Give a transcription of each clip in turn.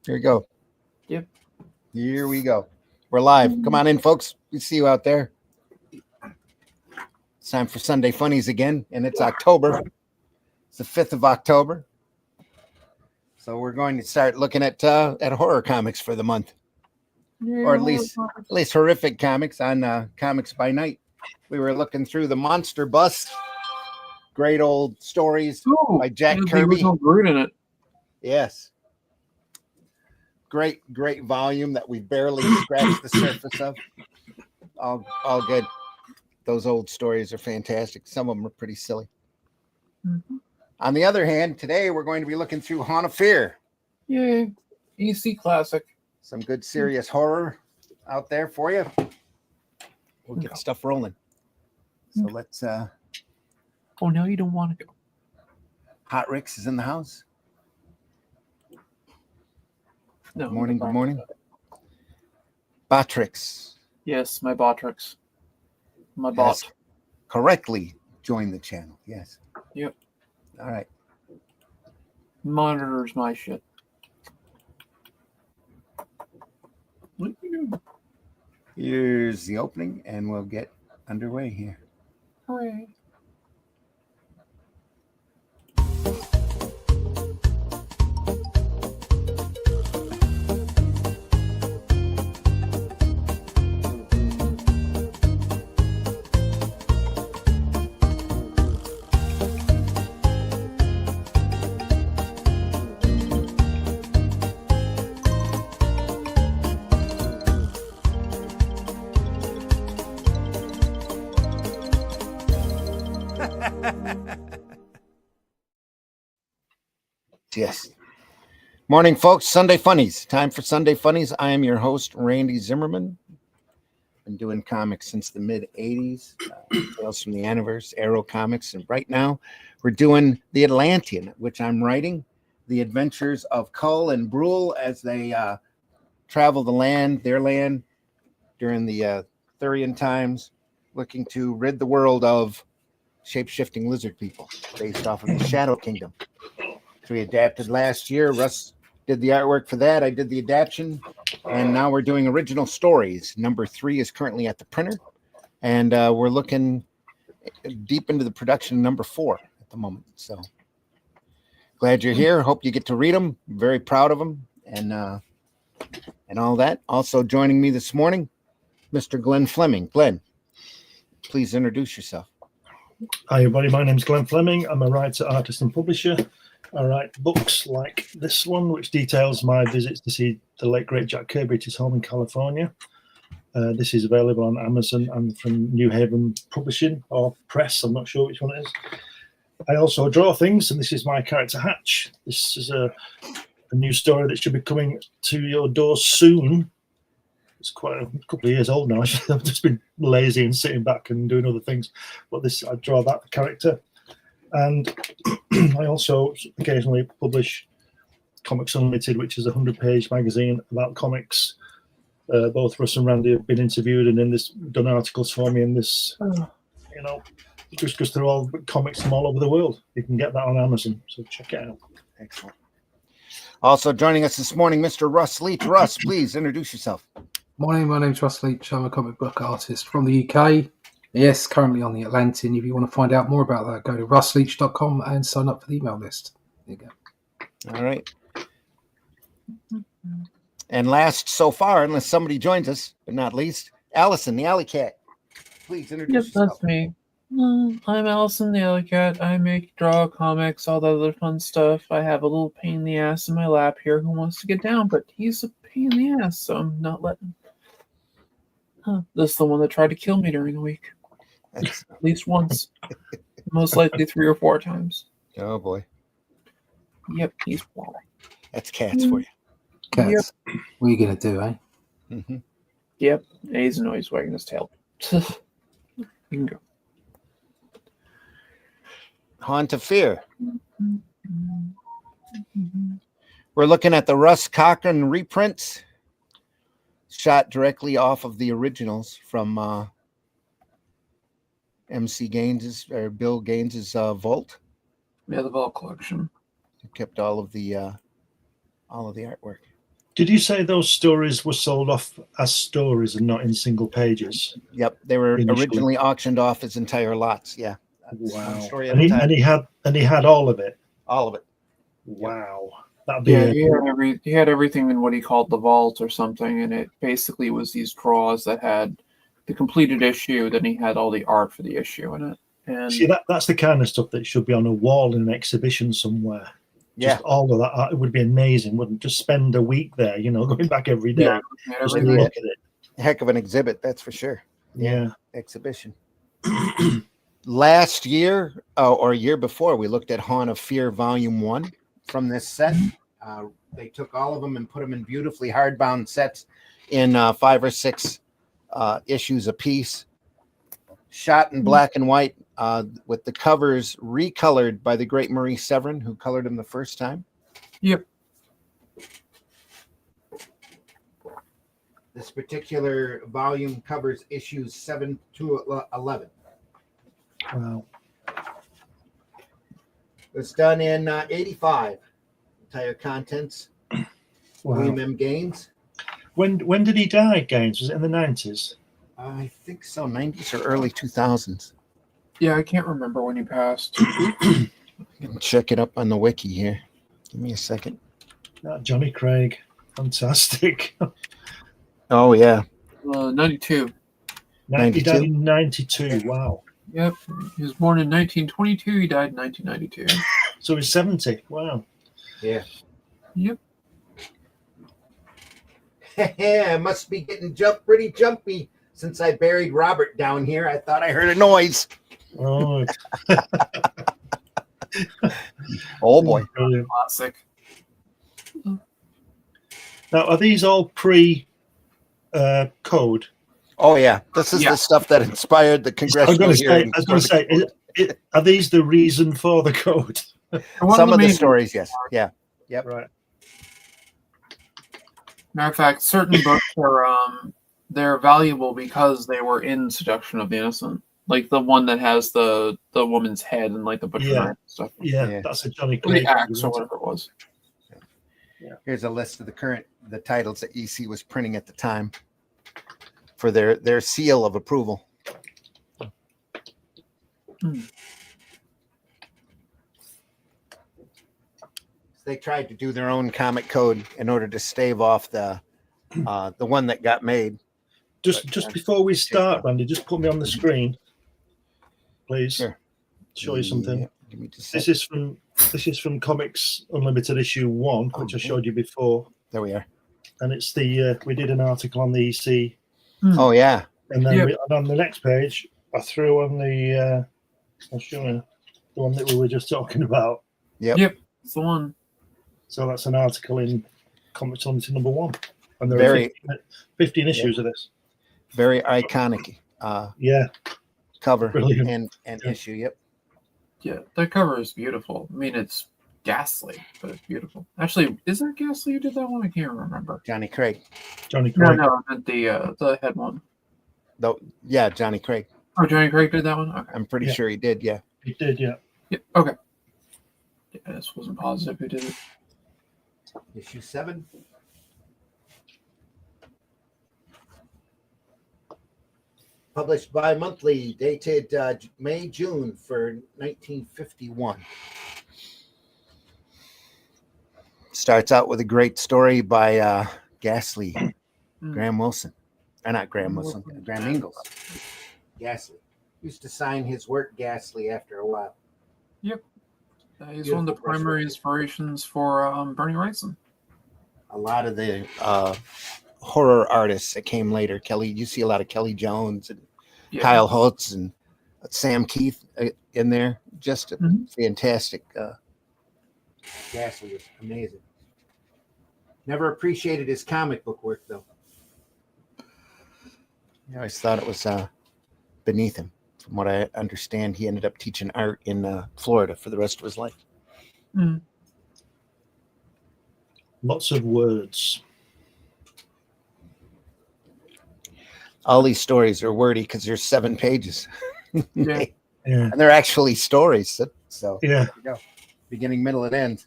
Here we go. Yep. Here we go. We're live. Come on in, folks. We see you out there. It's time for Sunday Funnies again, and it's October. It's the 5th of October. So we're going to start looking at horror comics for the month, or at least horrific comics on Comics by Night. We were looking through the Monster Bus, great old stories by Jack Kirby. Groot in it. Yes. Great volume that we barely scratched the surface of. All good. Those old stories are fantastic. Some of them are pretty silly. Mm-hmm. On the other hand, today we're going to be looking through Haunt of Fear. Yay. EC classic. Some good serious horror out there for you. We'll get stuff rolling. So let's Oh, no, you don't want to go. Hot Ricks is in the house. No. Good morning. Botrix. Yes, my Botrix. My bot. Correctly joined the channel. Yes. Yep. All right. Monitors my shit. What are you doing? Here's the opening, and we'll get underway here. Hooray. Yes. Morning, folks. Sunday Funnies. Time for Sunday Funnies. I am your host, Randy Zimmerman. Been doing comics since the mid-'80s. Tales from the Universe, Arrow Comics. And right now, we're doing The Atlantean, which I'm writing. The adventures of Cull and Brule as they travel their land, during the Thurian times, looking to rid the world of shape-shifting lizard people based off of the Shadow Kingdom. We adapted last year. Russ did the artwork for that. I did the adaptation, and now we're doing original stories. Number 3 is currently at the printer, and we're looking deep into the production of number 4 at the moment. So glad you're here. Hope you get to read them. Very proud of them, and all that. Also joining me this morning, Mr. Glenn Fleming. Glenn, please introduce yourself. Hi, everybody. My name's Glenn Fleming. I'm a writer, artist, and publisher. I write books like this one, which details my visits to see the late, great Jack Kirby at his home in California. This is available on Amazon and from New Haven Publishing or Press. I'm not sure which one it is. I also draw things, and this is my character Hatch. This is a new story that should be coming to your door soon. It's quite a couple of years old now. I've just been lazy and sitting back and doing other things. But I draw that character. And I also occasionally publish Comics Unlimited, which is a 100-page magazine about comics. Both Russ and Randy have been interviewed and done articles for me in this. Just goes through all comics from all over the world. You can get that on Amazon, so check it out. Excellent. Also joining us this morning, Mr. Russ Leach. Russ, please introduce yourself. Morning, my name's Russ Leach. I'm a comic book artist from the UK. Yes, currently on the Atlantean. If you want to find out more about that, go to russleach.com and sign up for the email list. There you go. All right. And last so far, unless somebody joins us, but not least, Allison, the Alley Cat. Please introduce yourself. That's me. I'm Allison, the Alley Cat. I draw comics, all that other fun stuff. I have a little pain in the ass in my lap here who wants to get down, but he's a pain in the ass, so I'm not letting him. This is the one that tried to kill me during the week. At least once. Most likely 3 or 4 times. Oh, boy. Yep, he's wild. That's cats for you. Cats. Yep. What are you going to do, eh? Mm-hmm. Yep, he's always wagging his tail. You can go. Haunt of Fear. We're looking at the Russ Cochran reprints, shot directly off of the originals from MC Gaines's or Bill Gaines's vault. Yeah, the vault collection. He kept all of the artwork. Did you say those stories were sold off as stories and not in single pages? Yep, they were Initially. originally auctioned off as entire lots. Yeah. Wow. One story at And a he, time. and he had all of it. All of it. Wow. That'd be Yeah, he had everything in what he called the vault or something, and it basically was these drawers that had the completed issue. Then he had all the art for the issue in it. And see that's the kind of stuff that should be on a wall in an exhibition somewhere. Yeah. Just all of that art. It would be amazing. Wouldn't just spend a week there, going back every day. yeah, he had Just to everything. look at it. Heck of an exhibit, that's for sure. Yeah. Exhibition. Last year or year before, we looked at Haunt of Fear Volume 1 from this set. They took all of them and put them in beautifully hardbound sets in 5 or 6 issues apiece. Shot in black and white with the covers recolored by the great Marie Severin, who colored them the first time. Yep. This particular volume covers issues 7 to 11. Wow. It was done in 85. Entire contents. Wow. William M. Gaines. When did he die, Gaines? Was it in the 90s? I think so, 90s or early 2000s. Yeah, I can't remember when he passed. I can check it up on the wiki here. Give me a second. Johnny Craig. Fantastic. Oh, yeah. 92. He 92? died in 92. Wow. Yep. He was born in 1922. He died in 1992. So he's 70. Wow. Yeah. Yep. I must be getting pretty jumpy since I buried Robert down here. I thought I heard a noise. Oh, Oh, boy. brilliant. Classic. Now, are these all pre-code? Oh, yeah. This is Yeah. the stuff that inspired the I was congressional going to say, hearings. are these the reason for the code? Some of the main- stories, yes. Yeah. Right. Matter of fact, certain books are they're valuable because they were in Seduction of the Innocent, like the one that has the woman's head and like the butcher Yeah. knife and stuff, Yeah, Yeah. that's a Johnny or Craig. the axe or whatever it was. Here's a list of the titles that EC was printing at the time for their seal of approval. They tried to do their own comic code in order to stave off the one that got made. Just before we start, Randy, just put me on the screen, please. Sure. Show you something. Yeah, give me just a This sec. is from Comics Unlimited issue 1, which I Okay. showed you before, There we are. and it's the we did an article on the EC, Oh yeah. and then Yep. and on the next page I threw on the I'll show you the one that we were just talking about. Yep, it's the one. So that's an article in Comics Unlimited number 1, and there Very- are 15 issues of this. Very iconic Yeah, cover Brilliant. and Yeah. issue. Yep. Yeah, that cover is beautiful. I mean, it's ghastly, but it's beautiful. Actually, is that ghastly who did that one? I can't remember. Johnny Craig. Johnny No, Craig. no, I meant the head one. Though yeah, Johnny Craig. Oh, Johnny Craig did that one. Okay. I'm pretty Yeah. sure he did, yeah. He did, yeah. Yeah. Okay. Yeah, I just wasn't positive who did it. Issue 7. Published bi-monthly, dated May, June for 1951. Starts out with a great story by Ghastly, Graham Wilson. Or not Graham Wilson, Graham Ingalls. Ghastly. Used to sign his work Ghastly after a while. He's one of the primary inspirations for Bernie Wrightson. A lot of the horror artists that came later, Kelly, you see a lot of Kelly Jones and Yeah. Kyle Holtz and Sam Keith in there. Just a Mhm. fantastic. Ghastly was amazing. Never appreciated his comic book work, though. I always thought it was beneath him. From what I understand, he ended up teaching art in Florida for the rest of his life. Mm. Lots of words. All these stories are wordy because there's 7 pages. Yeah. Yeah. And they're actually stories. So Yeah. there you go. Beginning, middle, and end.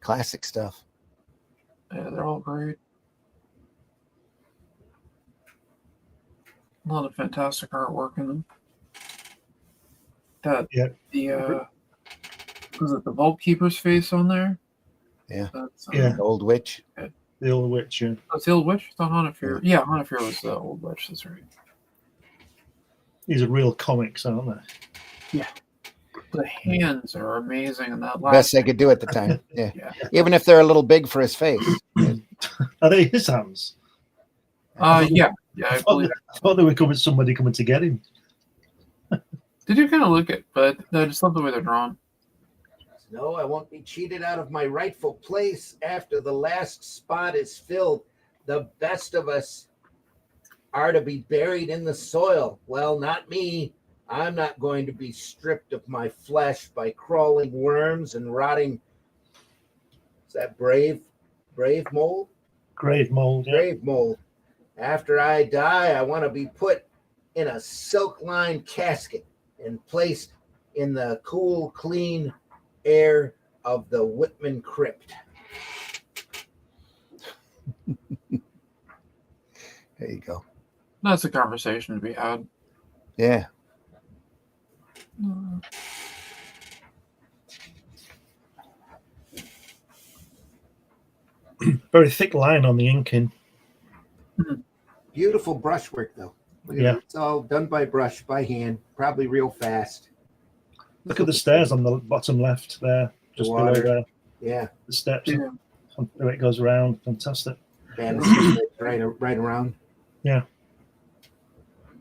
Classic stuff. Yeah, they're all great. A lot of fantastic artwork in them. That Yeah. the was it the Vault Keeper's face on there? Yeah. That's, Yeah. The old witch. The old witch. Yeah. That's the old witch. I thought Hanafir. Yeah, Hanafir was the old witch. That's right. These are real comics, aren't they? The hands are amazing, and that Best last. they could do at the time. Yeah. Yeah. Even if they're a little big for his face. Are they his hands? Yeah. I believe. I thought they were somebody coming to get him. They do kind of look it, but I just love the way they're drawn. No, I won't be cheated out of my rightful place after the last spot is filled. The best of us are to be buried in the soil. Well, not me. I'm not going to be stripped of my flesh by crawling worms and rotting. Is that brave mold? Grave mold. Yeah. Grave mold. After I die, I want to be put in a silk-lined casket and placed in the cool, clean air of the Whitman crypt. There you go. That's a conversation to be had. Yeah. Very thick line on the inking. Beautiful brushwork, though. Look at Yeah. it. It's all done by brush, by hand, probably real fast. Look at the stairs on the bottom left there, just below Water. there. Yeah. The steps. Yeah. The way it goes around. Fantastic. Banisters right around.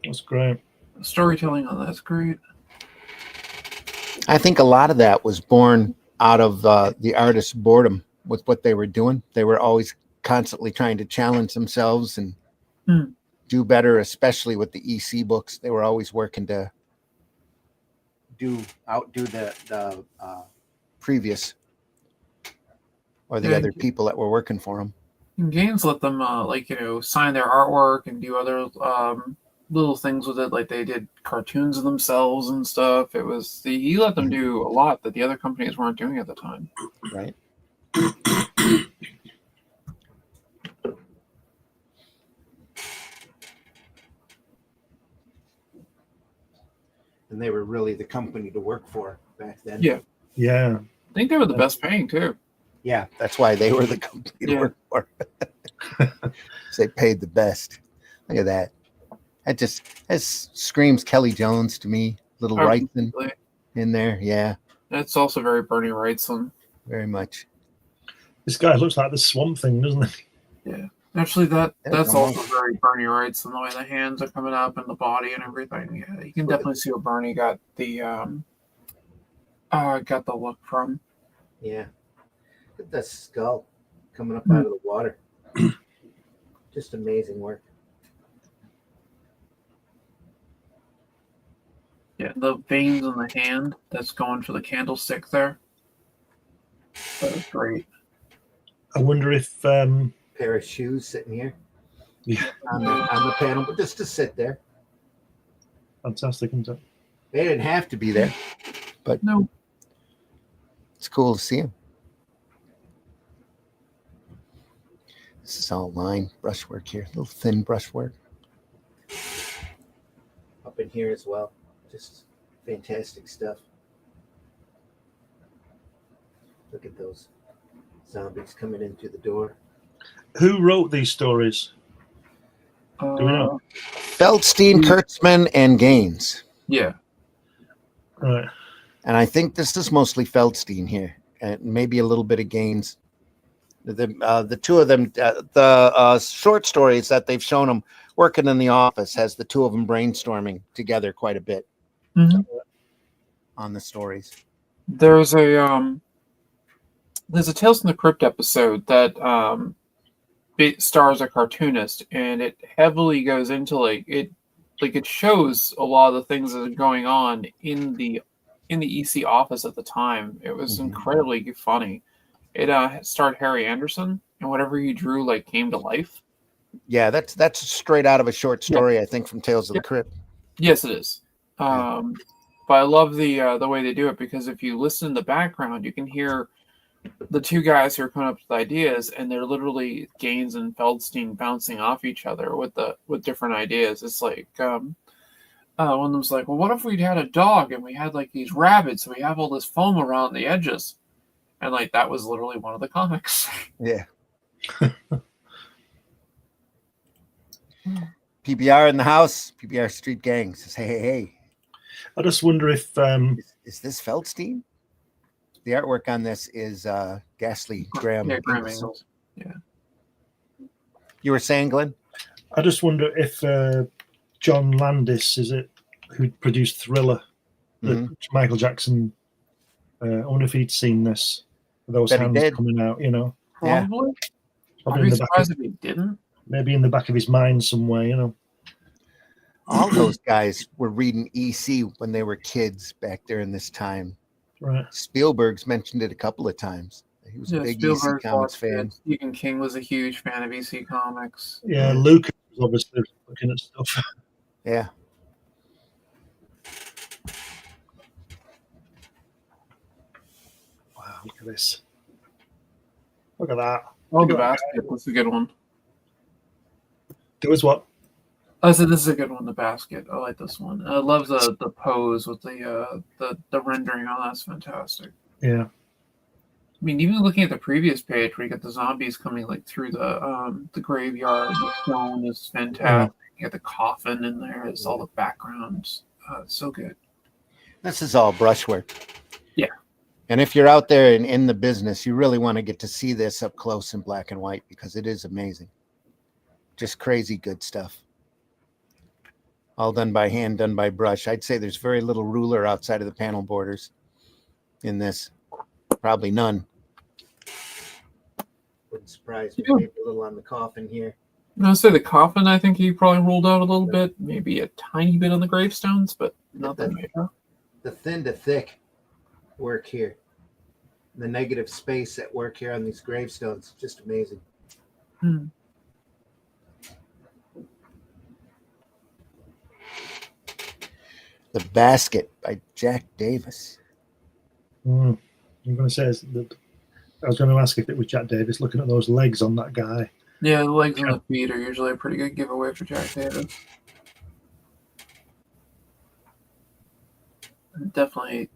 That's great. The storytelling on that's great. I think a lot of that was born out of the artist's boredom with what they were doing. They were always constantly trying to challenge themselves and do better, especially with the EC books. They were always working to outdo the previous or the Yeah, other people that were working for them. And Gaines let them sign their artwork and do other little things with it, like they did cartoons of themselves and stuff. He let them do a lot that the other companies weren't doing at the time. Right. And they were really the company to work for back then. Yeah. Yeah. I think they were the best paying too. Yeah, that's why they were the company to work for. They paid the best. Look at that. That screams Kelly Jones to me. Little Wrightson in there. Yeah, That's also very Bernie Wrightson. very much. This guy looks like the Swamp Thing, doesn't he? Yeah. Actually, that's almost- also very Bernie Wrightson, the way the hands are coming up and the body and everything. Yeah, you can definitely see where Bernie got the look from. Yeah. Look at the skull coming up out of the water. Just amazing work. Yeah, the veins on the hand that's going for the candlestick there. That was great. I wonder if Pair of shoes sitting here yeah, on the panel, but just to sit there. fantastic, isn't it? They didn't have to be there. No. It's cool to see them. This is all line brushwork here, little thin brushwork. Up in here as well. Just fantastic stuff. Look at those zombies coming in through the door. Who wrote these stories? Do we know? Feldstein, Kurtzman, and Gaines. Yeah. Right. And I think this is mostly Feldstein here, and maybe a little bit of Gaines. The two of them, the short stories that they've shown them working in the office has the two of them brainstorming together quite a bit on the stories. There's a Tales from the Crypt episode that stars a cartoonist, and it heavily goes into it shows a lot of the things that are going on in the EC office at the time. It was incredibly funny. It starred Harry Anderson, and whatever he drew came to life. Yeah, that's straight out of a short story, I think, from Tales of the Crypt. Yes, it is. But I love the way they do it, because if you listen in the background, you can hear the two guys who are coming up with ideas, and they're literally Gaines and Feldstein bouncing off each other with different ideas. It's like one of them's like, well, what if we'd had a dog and we had like these rabbits, so we have all this foam around the edges, and like that was literally one of the comics. Yeah. PBR in the house. PBR Street Gang says, hey. I just wonder if Is this Feldstein? The artwork on this is Ghastly Graham. Yeah, Graham Ingles. Ingles. Yeah. You were saying, Glenn? I just wonder if John Landis is it who produced Thriller, the Michael Jackson. I wonder if he'd seen this. Those Bet he hands did. coming out, you know. Yeah. Probably. Probably I'd in be the back surprised of, if he didn't. maybe in the back of his mind somewhere, you know. All those guys were reading EC when they were kids back there in this time. Right. Spielberg's mentioned it a couple of times. He was a big Spielberg EC Comics watched fan. it. Stephen King was a huge fan of EC Comics. Yeah, Lucas was obviously looking at stuff. Yeah. Wow, look at this. Look at that. Oh, Look the at that basket was a good one. There was what? I said this is a good one. The basket. I like this one. I love the pose with the rendering. Oh, that's fantastic. Yeah. I mean, even looking at the previous page where you get the zombies coming like through the graveyard, the stone is fantastic. You got the coffin in there. It's all the backgrounds. It's so good. This is all brushwork. Yeah. And if you're out there and in the business, you really want to get to see this up close in black and white because it is amazing. Just crazy good stuff. All done by hand, done by brush. I'd say there's very little ruler outside of the panel borders in this. Probably none. Wouldn't surprise me. Yeah. Maybe a little on the coffin here. I'll say the coffin, I think he probably ruled out a little bit. Maybe a tiny bit on the gravestones, but nothing major. The thin to thick work here. The negative space at work here on these gravestones. Just amazing. Hmm. The Basket by Jack Davis. I'm going to say that I was going to ask if it was Jack Davis looking at those legs on that guy. Yeah, the legs and the feet are usually a pretty good giveaway for Jack Davis. Definitely,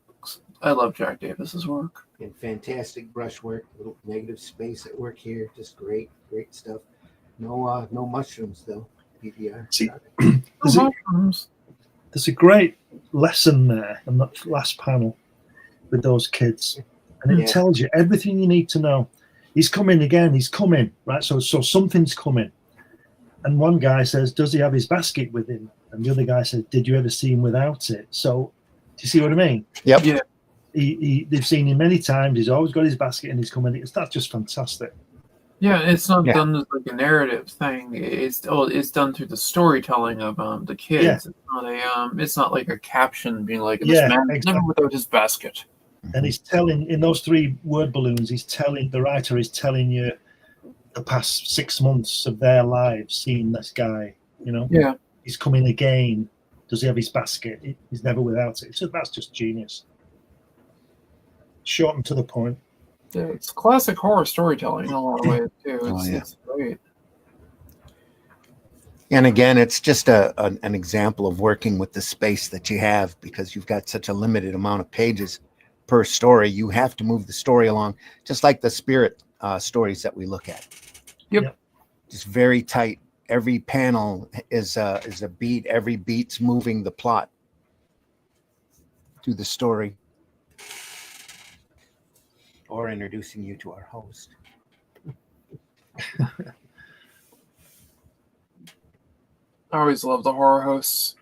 I love Jack Davis's work. And fantastic brushwork, little negative space at work here. Just great stuff. No mushrooms though. PBR. See, Mushrooms. there's a great lesson there in that last panel with those kids, and it tells you everything you need to know. He's coming again. He's coming, right? So something's coming. And one guy says, "Does he have his basket with him?" And the other guy says, "Did you ever see him without it?" So, do you see what I mean? Yep. Yeah. They've seen him many times. He's always got his basket and he's coming. That's just fantastic. Yeah, it's not done as like a narrative thing. It's done through the storytelling of the kids. Yeah. It's not like a caption being like, "This Yeah, man exactly. never without his basket." And he's telling, in those 3 word balloons, the writer is telling you the past 6 months of their lives, seeing this guy, you know? Yeah. He's coming again. Does he have his basket? He's never without it. So that's just genius. Short and to the point. Yeah, it's classic horror storytelling in a lot of ways too. Oh, yeah. It's great. And again, it's just an example of working with the space that you have because you've got such a limited amount of pages per story. You have to move the story along, just like the spirit stories that we look at. Yep. Just very tight. Every panel is a beat. Every beat's moving the plot through the story. Or introducing you to our host. I always love the horror hosts.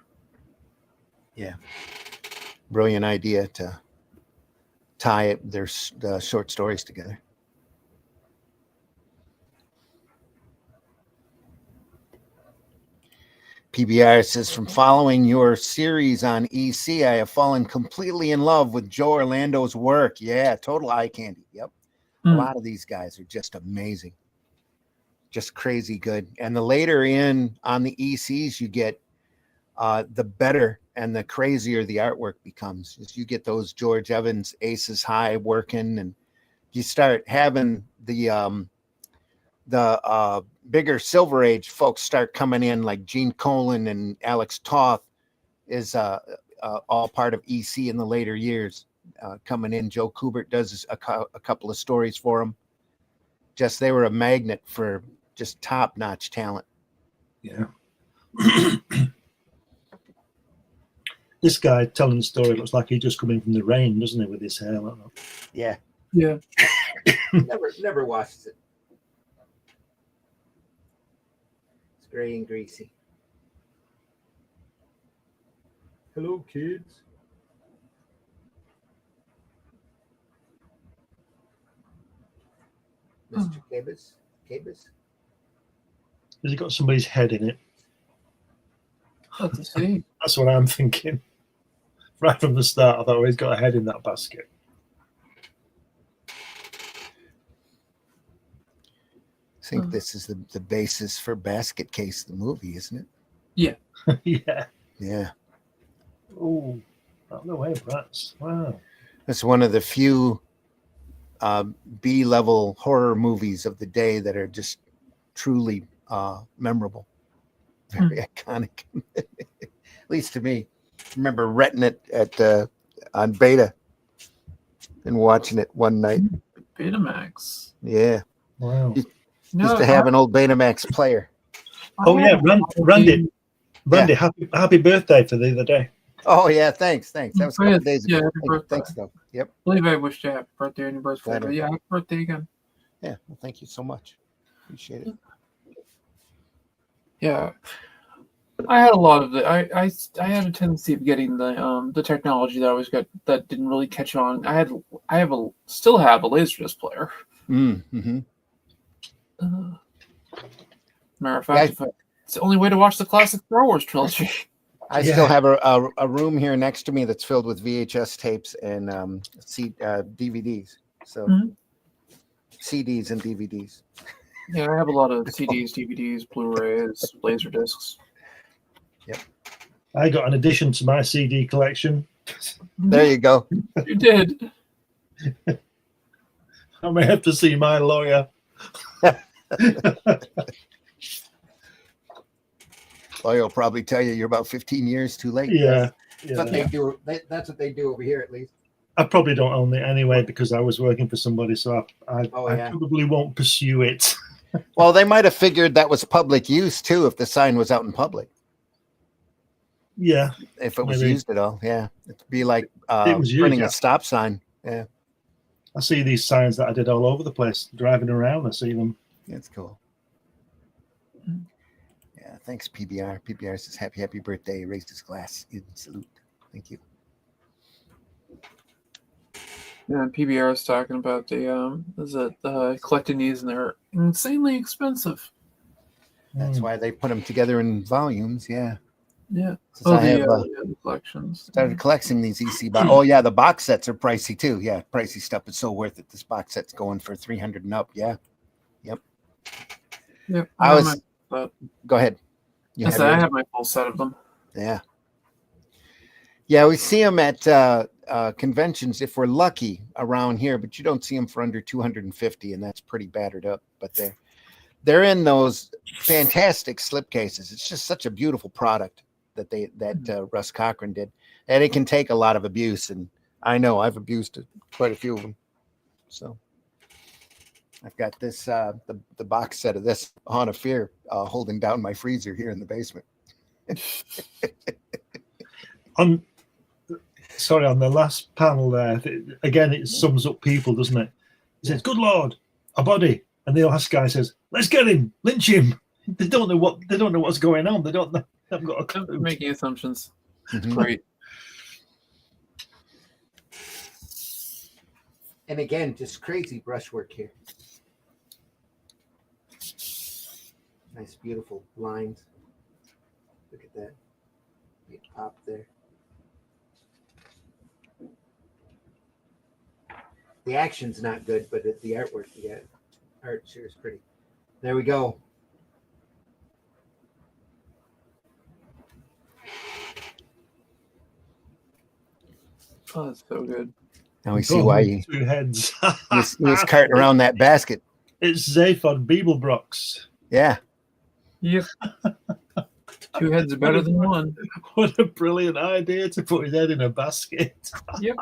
Yeah. Brilliant idea to tie their short stories together. PBR says, from following your series on EC, I have fallen completely in love with Joe Orlando's work. Yeah, total eye candy. Yep. A lot of these guys are just amazing. Just crazy good. And the later in on the ECs you get, the better and the crazier the artwork becomes. As you get those George Evans Aces High working and you start having the bigger Silver Age folks start coming in, like Gene Colan and Alex Toth is all part of EC in the later years, coming in. Joe Kubert does a couple of stories for him. Just they were a magnet for just top-notch talent. Yeah. This guy telling the story looks like he just come in from the rain, doesn't he, with his hair like that? Yeah. Yeah. Never washes it. It's gray and greasy. Hello, kids. Mr. Cabus? Has he got somebody's head in it? Let's see. That's what I'm thinking. Right from the start, I thought, oh, he's got a head in that basket. I think this is the basis for Basket Case, the movie, isn't it? Yeah. Yeah. Yeah. Oh, no way, brats. Wow. It's one of the few B-level horror movies of the day that are just truly memorable. Very iconic. At least to me. I remember renting it at on Beta and watching it one night. Betamax. Yeah. Wow. Used to have an old Betamax player. Oh, yeah, Randy, happy birthday for the other day. Oh, yeah, thanks. That was a couple days ago. Yeah, happy birthday. Thanks, though. Yep. I believe I wished you happy birthday on your birthday. Flattered. But yeah, happy birthday again. Yeah, well, thank you so much. Appreciate it. Yeah. I had a lot of the I had a tendency of getting the technology that I always got that didn't really catch on. Still have a Laserdisc player. Mm-hmm. Matter of fact, it's the only way to watch the classic Star Wars trilogy. I still have a room here next to me that's filled with VHS tapes and DVDs. So CDs and DVDs. Yeah, I have a lot of CDs, DVDs, Blu-rays, Laserdiscs. Yep. I got an addition to my CD collection. There you go. You did. I may have to see my lawyer. Well, he'll probably tell you you're about 15 years too late. Yeah. That's what they do. That's what they do over here, at least. I probably don't own it anyway because I was working for somebody, so I yeah. probably won't pursue it. Well, they might have figured that was public use too if the sign was out in public. Yeah. If it was maybe. used at all, yeah. It'd be like used, printing yeah. a stop sign. Yeah. I see these signs that I did all over the place. Driving around, I see them. That's cool. Yeah, thanks, PBR. PBR says, happy birthday. Raised his glass in salute. Thank you. Yeah, PBR is talking about the collecting these, and they're insanely expensive. That's why they put them together in volumes. Yeah. Yeah. The collections. Started collecting these EC box. Oh yeah, the box sets are pricey too. Yeah, pricey stuff is so worth it. This box set's going for $300 and up. Yeah. Yep. Yep. Go ahead. I have my full set of them. Yeah. Yeah, we see them at conventions if we're lucky around here, but you don't see them for under 250, and that's pretty battered up. But they're in those fantastic slipcases. It's just such a beautiful product that Russ Cochran did, and it can take a lot of abuse. And I know I've abused quite a few of them. So I've got this the box set of this Haunt of Fear holding down my freezer here in the basement. On the last panel there, again, it sums up people, doesn't it? He says, "Good Lord, a body," and the last guy says, "Let's get him, lynch him." They don't know what's going on. They haven't got a clue. They're making assumptions. Mm-hmm. Great. And again, just crazy brushwork here. Nice, beautiful lines. Look at that. Big pop there. The action's not good, but the artwork, art sure is pretty. There we go. Oh, that's so good. Now we see why he Two heads. was carting around that basket. It's Zaphod Beeblebrox. Yeah. Yep. 2 heads are better than one. What a brilliant idea to put his head in a basket. Yep.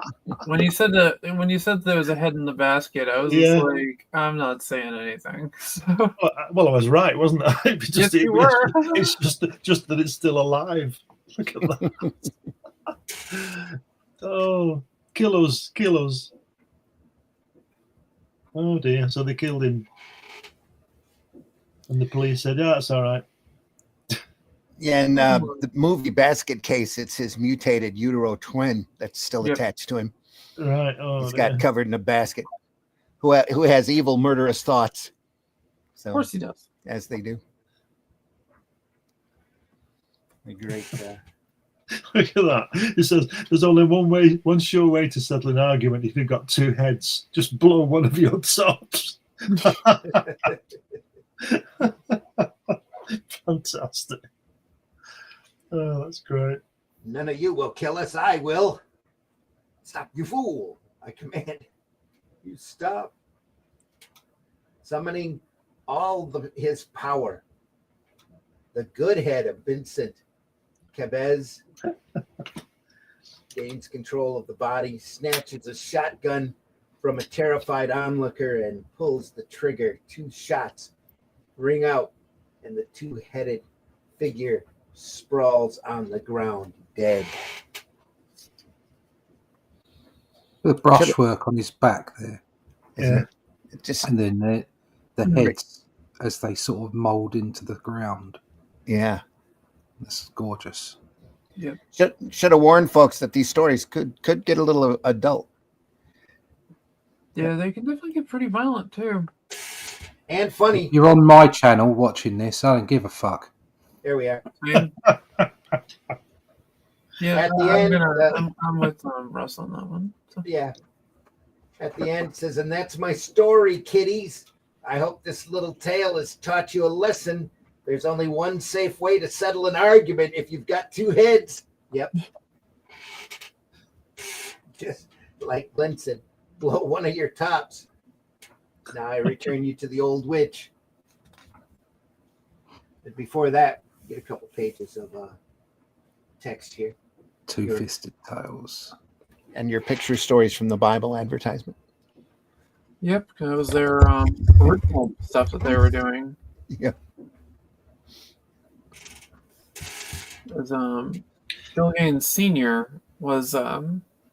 When you said there was a head in the basket, I was Yeah. just like, I'm not saying anything. So, Well, I was right, wasn't I? yes, you were. It's just that it's still alive. Look at that. Oh, kilos. Oh dear. So they killed him. And the police said, "Yeah, that's all right." Yeah, and the movie Basket Case, it's his mutated utero twin that's still Yep. attached to him. Right. Oh, He's dear. got covered in a basket. Who has evil, murderous thoughts. So, Of course he does. as they do. A great. Look at that. It says there's only one sure way to settle an argument if you've got 2 heads. Just blow one of your tops. Fantastic. Oh, that's great. None of you will kill us. I will. Stop, you fool. I command. You stop. Summoning all his power. The good head of Vincent Cabez gains control of the body, snatches a shotgun from a terrified onlooker, and pulls the trigger. 2 shots ring out, and the 2-headed figure sprawls on the ground, dead. The brushwork on his back there, Yeah. It just and then the heads as they sort of mould into the ground. yeah. That's gorgeous. Should have warned folks that these stories could get a little adult Yeah, they can definitely get pretty violent too. and funny. You're on my channel watching this. I don't give a fuck. There we are. Yeah, At the end, I'm with Russ on that one. So. Yeah. At the end it says, and that's my story, kiddies. I hope this little tale has taught you a lesson. There's only one safe way to settle an argument if you've got 2 heads. Yep. Just like Glenn said, blow one of your tops. Now I return you to the old witch. But before that, get a couple pages of text here. 2-fisted tails. And your picture stories from the Bible advertisement. Yep, that was their original stuff that they were doing. Yeah. As Bill Gaines Sr. was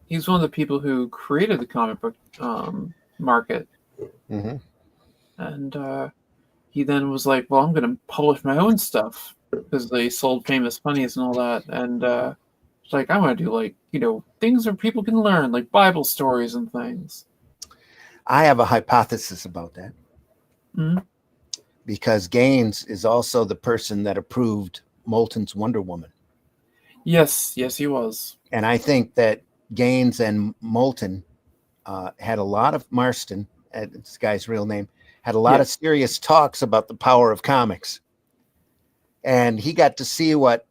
he's one of the people who created the comic book market. Mm-hmm. And he then was like, well, I'm going to publish my own stuff because they sold Famous Funnies and all that. And it's like, I want to do like, things where people can learn, like Bible stories and things. I have a hypothesis about that. Mm-hmm. Because Gaines is also the person that approved Moulton's Wonder Woman. Yes, he was. And I think that Gaines and Moulton had a lot of Marston, this guy's real name, had a lot of serious talks about the power of comics. And he got to see what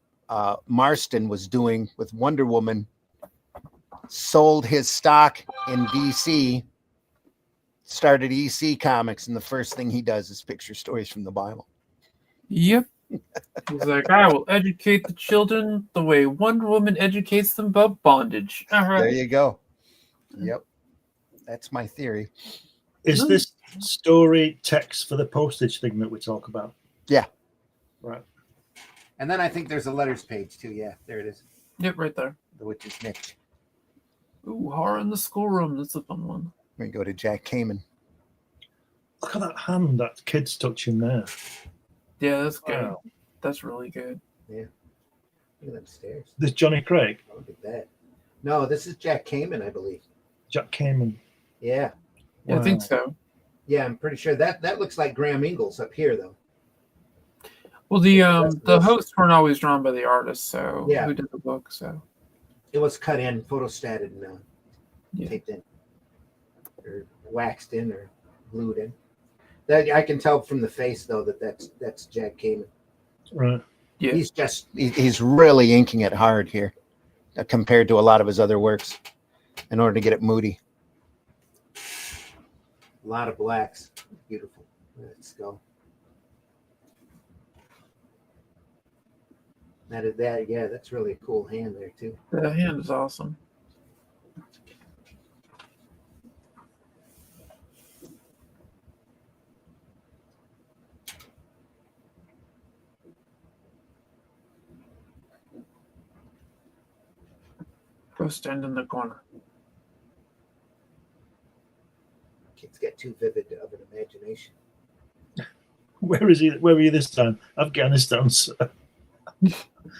Marston was doing with Wonder Woman, sold his stock in DC, started EC Comics, and the first thing he does is picture stories from the Bible. Yep. He's like, I will educate the children the way Wonder Woman educates them about bondage. All right. There you go. Yep. That's my theory. Is this story text for the postage thing that we talk about? Yeah. Right. And then I think there's a letters page too. Yeah, there it is. Yep, right there. The Witch's Niche. Ooh, Horror in the Schoolroom. That's a fun one. We go to Jack Kamen. Look at that hand that kid's touching there. Yeah, that's good. Wow. That's really good. Yeah. Look at them stairs. This Johnny Craig, Look at that. No, this is Jack Kamen, I believe. Jack Kamen. Yeah. Yeah, I think Wow. so. Yeah, I'm pretty sure that looks like Graham Ingalls up here, though. Well, the hosts weren't always drawn by the artist, so Yeah. who did the book? So It was cut in, photostated, and Yeah. taped in, or waxed in, or glued in. That I can tell from the face, though, that's Jack Kamen. Right. Yeah. He's really inking it hard here, compared to a lot of his other works, in order to get it moody. A lot of blacks. Beautiful. Let's go. Yeah, that's really a cool hand there too. The hand is awesome. Go stand in the corner. Kid's got too vivid of an imagination. Where is he? Where were you this time? Afghanistan, sir.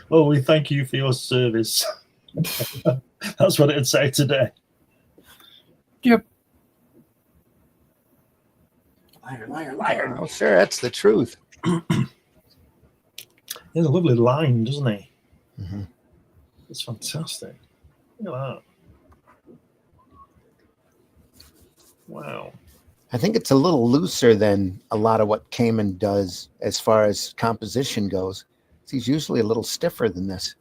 Oh, we thank you for your service. That's what it'd say today. Yep. Liar, liar, liar. Oh, sure, that's the truth. He has a lovely line, doesn't he? Mm-hmm. It's fantastic. Look at that. Wow. I think it's a little looser than a lot of what Kamen does as far as composition goes. He's usually a little stiffer than this.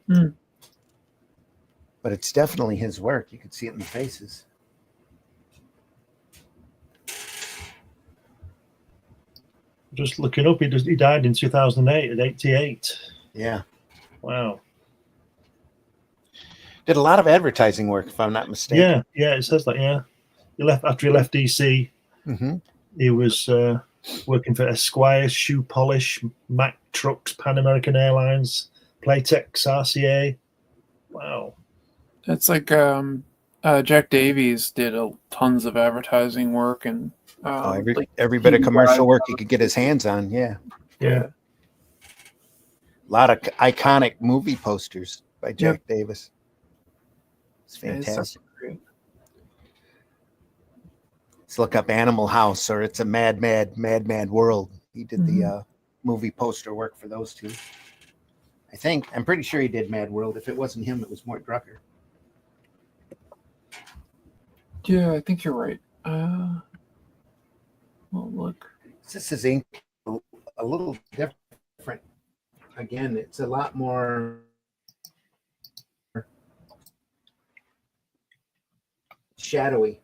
Hmm. But it's definitely his work. You can see it in the faces. Just looking up, he died in 2008 at 88. Yeah. Wow. Did a lot of advertising work, if I'm not mistaken. Yeah, it says that, yeah. After he left DC, Mm-hmm. he was working for Esquire, Shoe Polish, Mack Trucks, Pan American Airlines, Playtex, RCA. Wow. It's like Jack Davies did tons of advertising work and every bit of commercial work he could get his hands on. Yeah. Yeah. A lot of iconic movie posters by Jack Davis. It's fantastic. Let's look up Animal House or It's a Mad, Mad, Mad, Mad World. He did the movie poster work for those two. I'm pretty sure he did Mad World. If it wasn't him, it was Mort Drucker. Yeah, I think you're right. Well, look. This is ink a little different. Again, it's a lot more shadowy.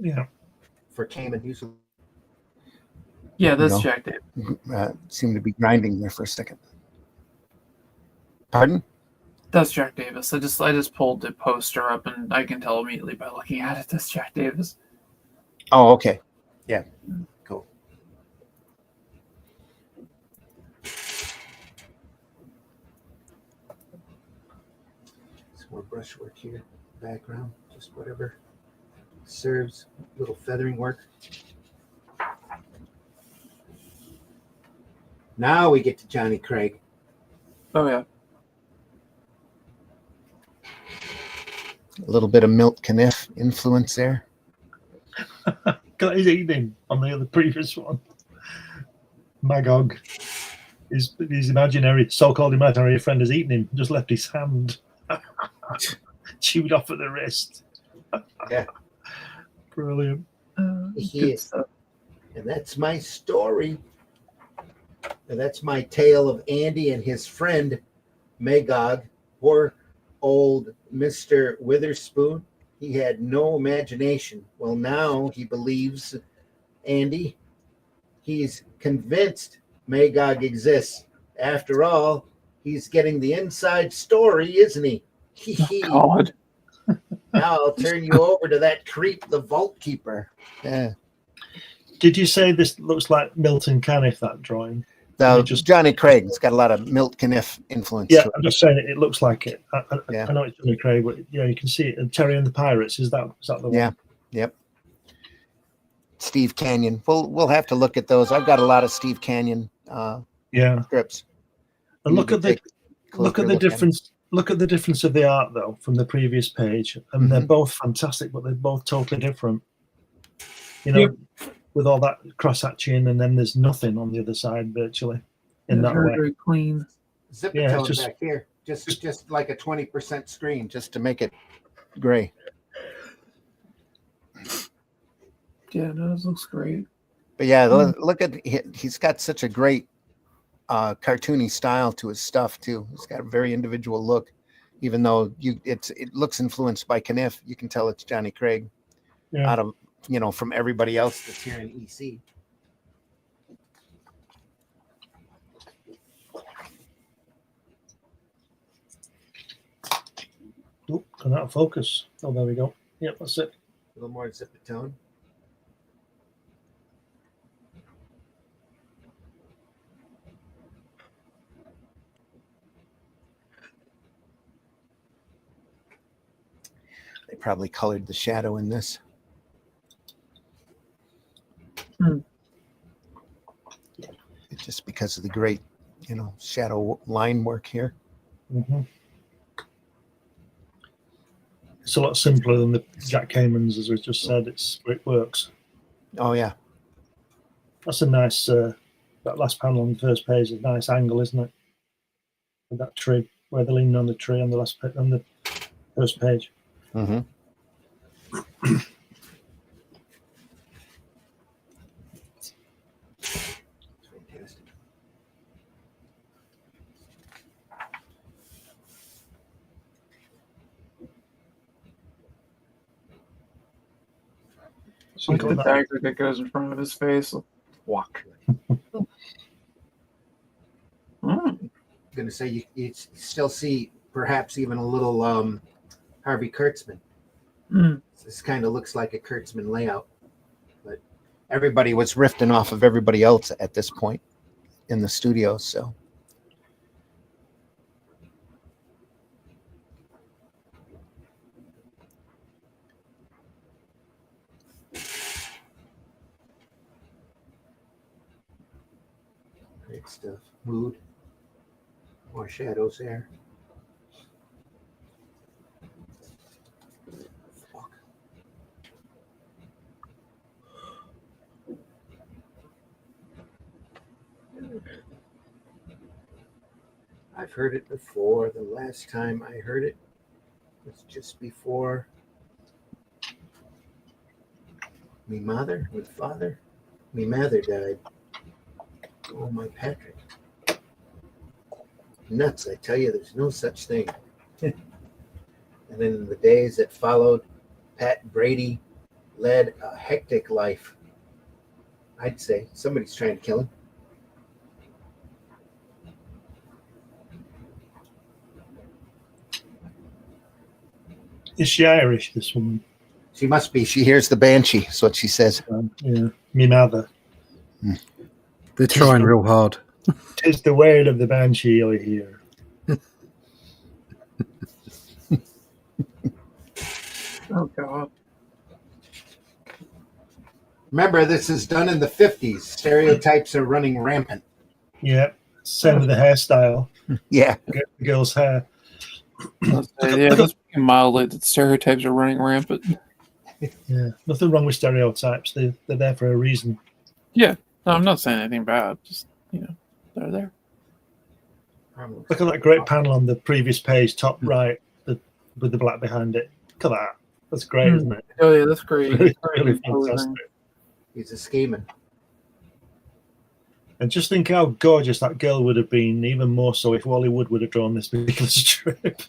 Yeah. For Kamen, usually. Yeah, that's Jack Davis. Seemed to be grinding there for a second. Pardon? That's Jack Davis. I just pulled the poster up and I can tell immediately by looking at it that's Jack Davis. Oh, okay. Yeah. Cool. Some more brushwork here. Background. Just whatever serves. Little feathering work. Now we get to Johnny Craig. Oh, yeah. A little bit of Milt Caniff influence there. He's eating on the previous one. Magog. His so-called imaginary friend has eaten him, just left his hand chewed off at the wrist. Yeah. Brilliant. Yes. And that's my story. And that's my tale of Andy and his friend Magog. Poor old Mr. Witherspoon. He had no imagination. Well, now he believes Andy. He's convinced Magog exists. After all, he's getting the inside story, isn't he? Oh, God. Now I'll turn you over to that creep, the vault keeper. Yeah. Did you say this looks like Milton Caniff, that drawing? Johnny Craig's got a lot of Milt Caniff influence. Yeah, I'm just saying it looks like it. I Yeah. know it's Johnny Craig, but yeah, you can see it. And Terry and the Pirates, is that the one? Yeah. Yep. Steve Canyon. We'll have to look at those. I've got a lot of Steve Canyon strips. And look at the difference. Look at the difference of the art though from the previous page. And they're both fantastic, but they're both totally different. You know, with all that cross hatching, and then there's nothing on the other side virtually in that way. Very clean. Zip it back here. Just like a 20% screen, just to make it gray. Yeah, no, this looks great. But yeah, look at he's got such a great cartoony style to his stuff too. He's got a very individual look, even though it looks influenced by Caniff. You can tell it's Johnny Craig out of from everybody else that's here in EC. Oop, gone out of focus. Oh, there we go. Yep, that's it. A little more zip tone. They probably colored the shadow in this. Just because of the great, shadow line work here. Mm-hmm. It's a lot simpler than the Jack Cayman's, as we just said. It works. Oh yeah, that's a nice. That last panel on the first page is a nice angle, isn't it? With that tree, where they're leaning on the tree on the first page. Mm-hmm. Look at the dagger that goes in front of his face. Walk. I'm gonna say you still see perhaps even a little Harvey Kurtzman. This kind of looks like a Kurtzman layout, but everybody was riffing off of everybody else at this point in the studio. So great stuff. Mood, more shadows there. I've heard it before. The last time I heard it was just before me father died. Oh, my Patrick. Nuts, I tell you, there's no such thing. And then in the days that followed, Pat Brady led a hectic life. I'd say somebody's trying to kill him. Is she Irish, this woman? She must be. She hears the banshee. That's what she says. Yeah, me mother. They're trying real hard. Tis the wail of the banshee I hear. Oh, God. Remember, this is done in the 50s. Stereotypes are running rampant. Yeah, same with the hairstyle. Yeah. The girl's hair. Yeah, let's be mildly that stereotypes are running rampant. Yeah, nothing wrong with stereotypes. They're there for a reason. Yeah, no, I'm not saying anything bad. Just, they're there. Look at that great panel on the previous page, top right, with the black behind it. Look at that. That's great, isn't it? Oh, yeah, that's great. Really fantastic. He's a scheming. And just think how gorgeous that girl would have been, even more so if Wally Wood would have drawn this particular strip.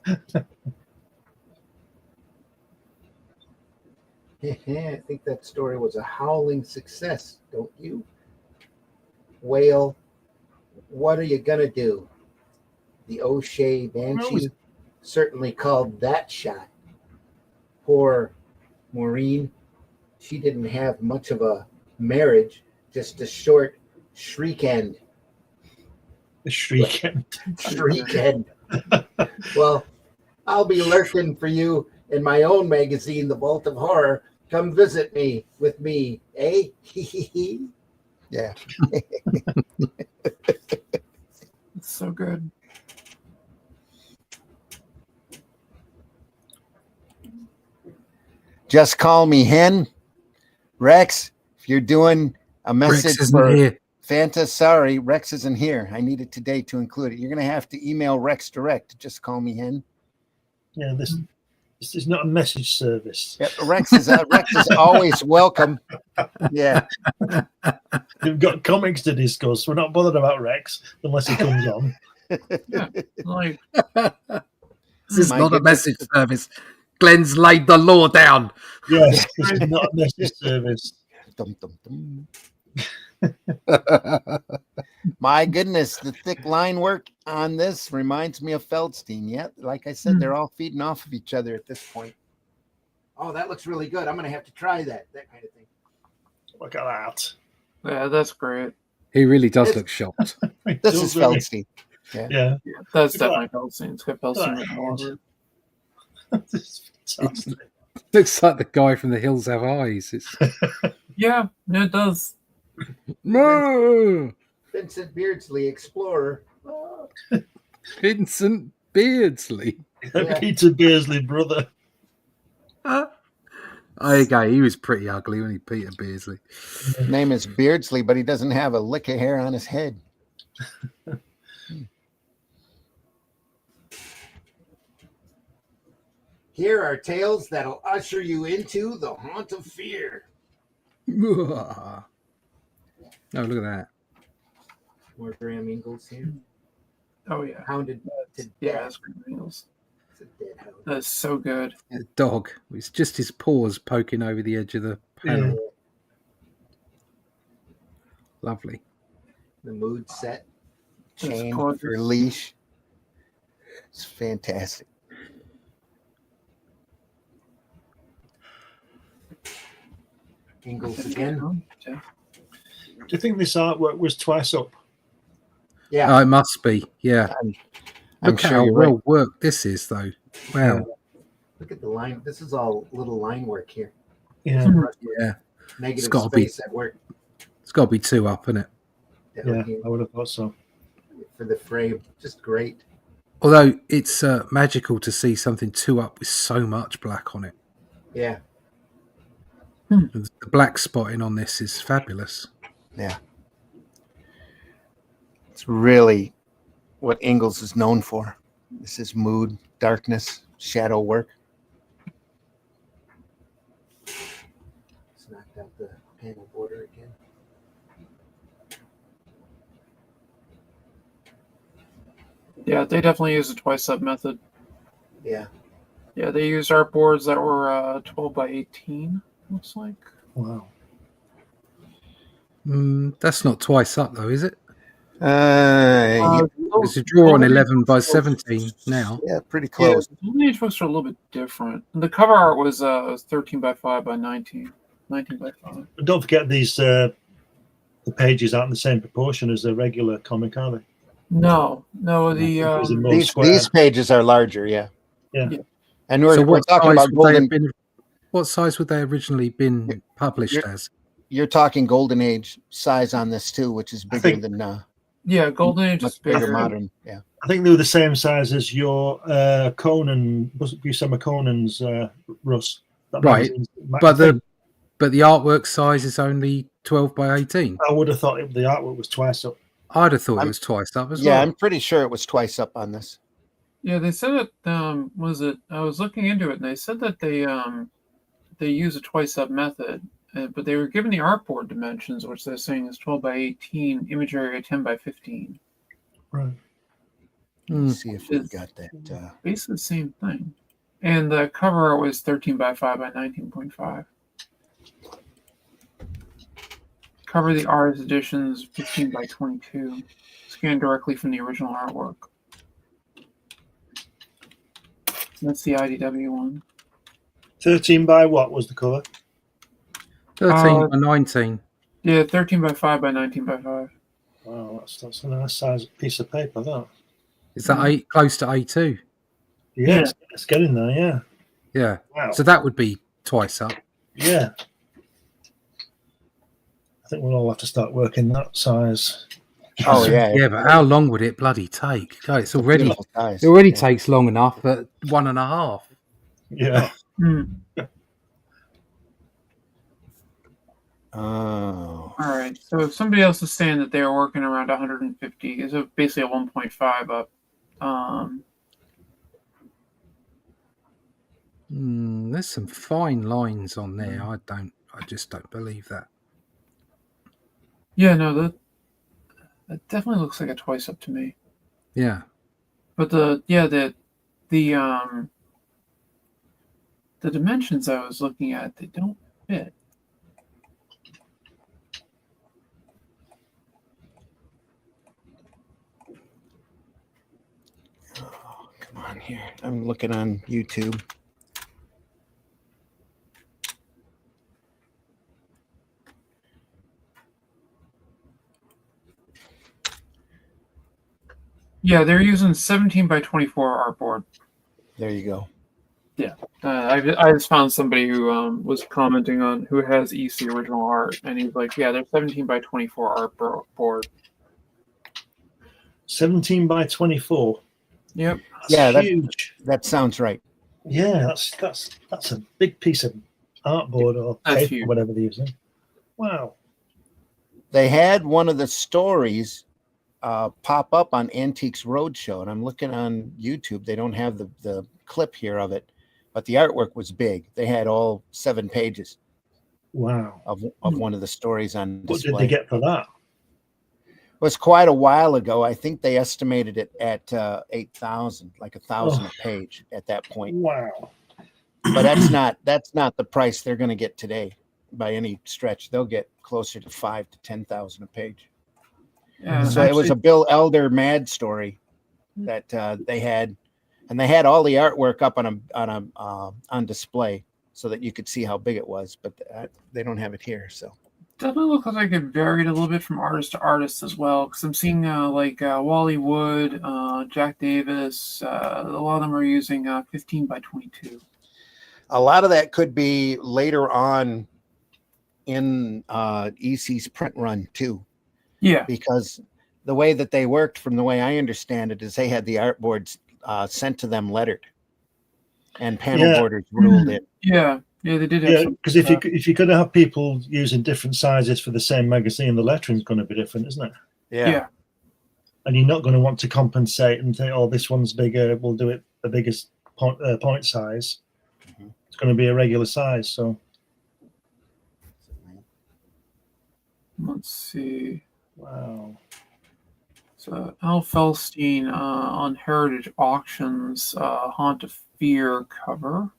I think that story was a howling success, don't you? Whale, what are you going to do? The O'Shea Banshee certainly called that shot. Poor Maureen, she didn't have much of a marriage, just a short shriek end. The shriek end. Shriek end. Well, I'll be lurking for you in my own magazine, The Vault of Horror. Come visit me with me, eh? Yeah. It's so good. Just call me Hen. Rex, if you're doing a message for here. Fanta, sorry, Rex isn't here. I need it today to include it. You're going to have to email Rex direct. Just call me Hen. Yeah, this is not a message service. Yep, Rex is always welcome. Yeah. We've got comics to discuss. We're not bothered about Rex unless he comes on. Yeah, like, This is My not a goodness. message service. Glenn's laid the law down. Yes, this is not a message service. Dum, dum, dum. My goodness, the thick line work on this reminds me of Feldstein. Yeah, like I said, they're all feeding off of each other at this point. Oh, that looks really good. I'm going to have to try that kind of thing. Look at that. Yeah, that's great. He really does look shocked. This is Feldstein. Yeah. Yeah, that's Look at definitely Feldstein. It's got Feldstein Look at written all over it. This is fantastic. Looks like the guy from The Hills Have Eyes. It's Yeah, it does. no, Vincent Beardsley, explorer. Vincent Beardsley. Yeah. Peter Beardsley brother. Okay, he was pretty ugly, wasn't he, Peter Beardsley? His name is Beardsley, but he doesn't have a lick of hair on his head. Here are tales that'll usher you into the haunt of fear. Oh, look at that. More Graham Ingalls here. Oh yeah. Hounded to Yeah, death. that's great. Wheels. It's a dead hound. That's so good. The dog. It's just his paws poking over the edge of the panel. Yeah. Lovely. The mood set. That's Chain gorgeous. for leash. It's fantastic. Ingalls again. Yeah. Do you think this artwork was twice up? Yeah, Oh, it must be. Yeah. I'm Look sure how you're well right. worked this is, though. Wow. Look at the line. This is all little line work here. Yeah. Yeah. Negative gotta be. space at work. It's got to be 2 up, isn't it? Yeah, I would have thought so. For the frame, just great. Although it's magical to see something 2 up with so much black on it. Yeah, The black spotting on this is fabulous. yeah. It's really what Ingalls is known for. This is mood, darkness, shadow work. Just knocked out the panel border again. Yeah, they definitely use a twice up method. Yeah. Yeah, they used artboards that were 12 by 18, looks like. Wow. That's not twice up, though, is it? It's It's a draw on 11 by 17 now. yeah, pretty Yeah, close. the lineage books are a little bit different. The cover art was 13 by 5 by 19. 19 by 5. But don't forget these the pages aren't in the same proportion as a regular comic, are they? No, There's a more These square. pages are larger, yeah. Yeah. And we're, So we're what talking size, about would they golden. have been, what size would they originally been published as? You're talking golden age size on this too, which is bigger think- than yeah, Golden Age is much bigger bigger. modern. Yeah. I think they were the same size as your Conan, Buscema Conan's Russ. That Right. magazine's- But the artwork size is only 12 by 18. I would have thought the artwork was twice up. I'd have thought it I'm- was twice up as Yeah, well. I'm pretty sure it was twice up on this. Yeah, they said it. Was it? I was looking into it, and they said that they use a twice up method, but they were given the artboard dimensions, which they're saying is 12 by 18, image area 10 by 15. Right. Let's see if we've got that. Basically the same thing. And the cover art was 13 by 5 by 19.5. Cover of the artist editions 15 by 22, scanned directly from the original artwork. That's the IDW one. 13 by what was the cover? 13 by 19. Yeah, 13 by 5 by 19 by 5. Wow, that's a nice size piece of paper, that. Is that close to A2? Yeah, it's getting there, yeah. Yeah. Wow. So that would be twice up. Yeah. I think we'll all have to start working that size. Oh yeah, Yeah, but how long would it bloody take? God, it's already beautiful size. it already Yeah. takes long enough at 1.5. Yeah. Oh, All right. So if somebody else is saying that they are working around 150, is it basically a 1.5 up? There's some fine lines on there. I just don't believe that. Yeah, no, that definitely looks like a twice up to me. Yeah. But the the dimensions I was looking at, they don't fit. Oh, come on here. I'm looking on YouTube. Yeah, they're using 17 by 24 artboard. There you go. I just found somebody who was commenting on who has EC original art, and he's like, "Yeah, they're 17 by 24 artboard." 17 by 24. Yep. That's huge. That sounds right. Yeah, that's a big piece of artboard or That's paper, huge. whatever they're using. Wow. They had one of the stories pop up on Antiques Roadshow, and I'm looking on YouTube. They don't have the clip here of it, but the artwork was big. They had all 7 pages. Wow. Of one of the stories on display. What did they get for that? It was quite a while ago. I think they estimated it at 8,000, like 1,000 a page at that point. Wow. But that's not the price they're going to get today by any stretch. They'll get closer to 5,000 to 10,000 a page. Yeah, So it was a Bill Elder Mad story that they had, and they had all the artwork up on display so that you could see how big it was. But they don't have it here. So definitely looks like it varied a little bit from artist to artist as well. Because I'm seeing Wally Wood, Jack Davis. A lot of them are using 15 by 22. a lot of that could be later on in EC's print run too. Yeah. Because the way that they worked, from the way I understand it, is they had the artboards sent to them lettered, and panel borders ruled it. Yeah, they did. Yeah, because if you're going to have people using different sizes for the same magazine, the lettering's going to be different, isn't it? Yeah. And you're not going to want to compensate and say, "Oh, this one's bigger. We'll do it the biggest point size." Mm-hmm. It's going to be a regular size. So let's see. Wow. So Al Felstein on Heritage Auctions Haunt of Fear cover.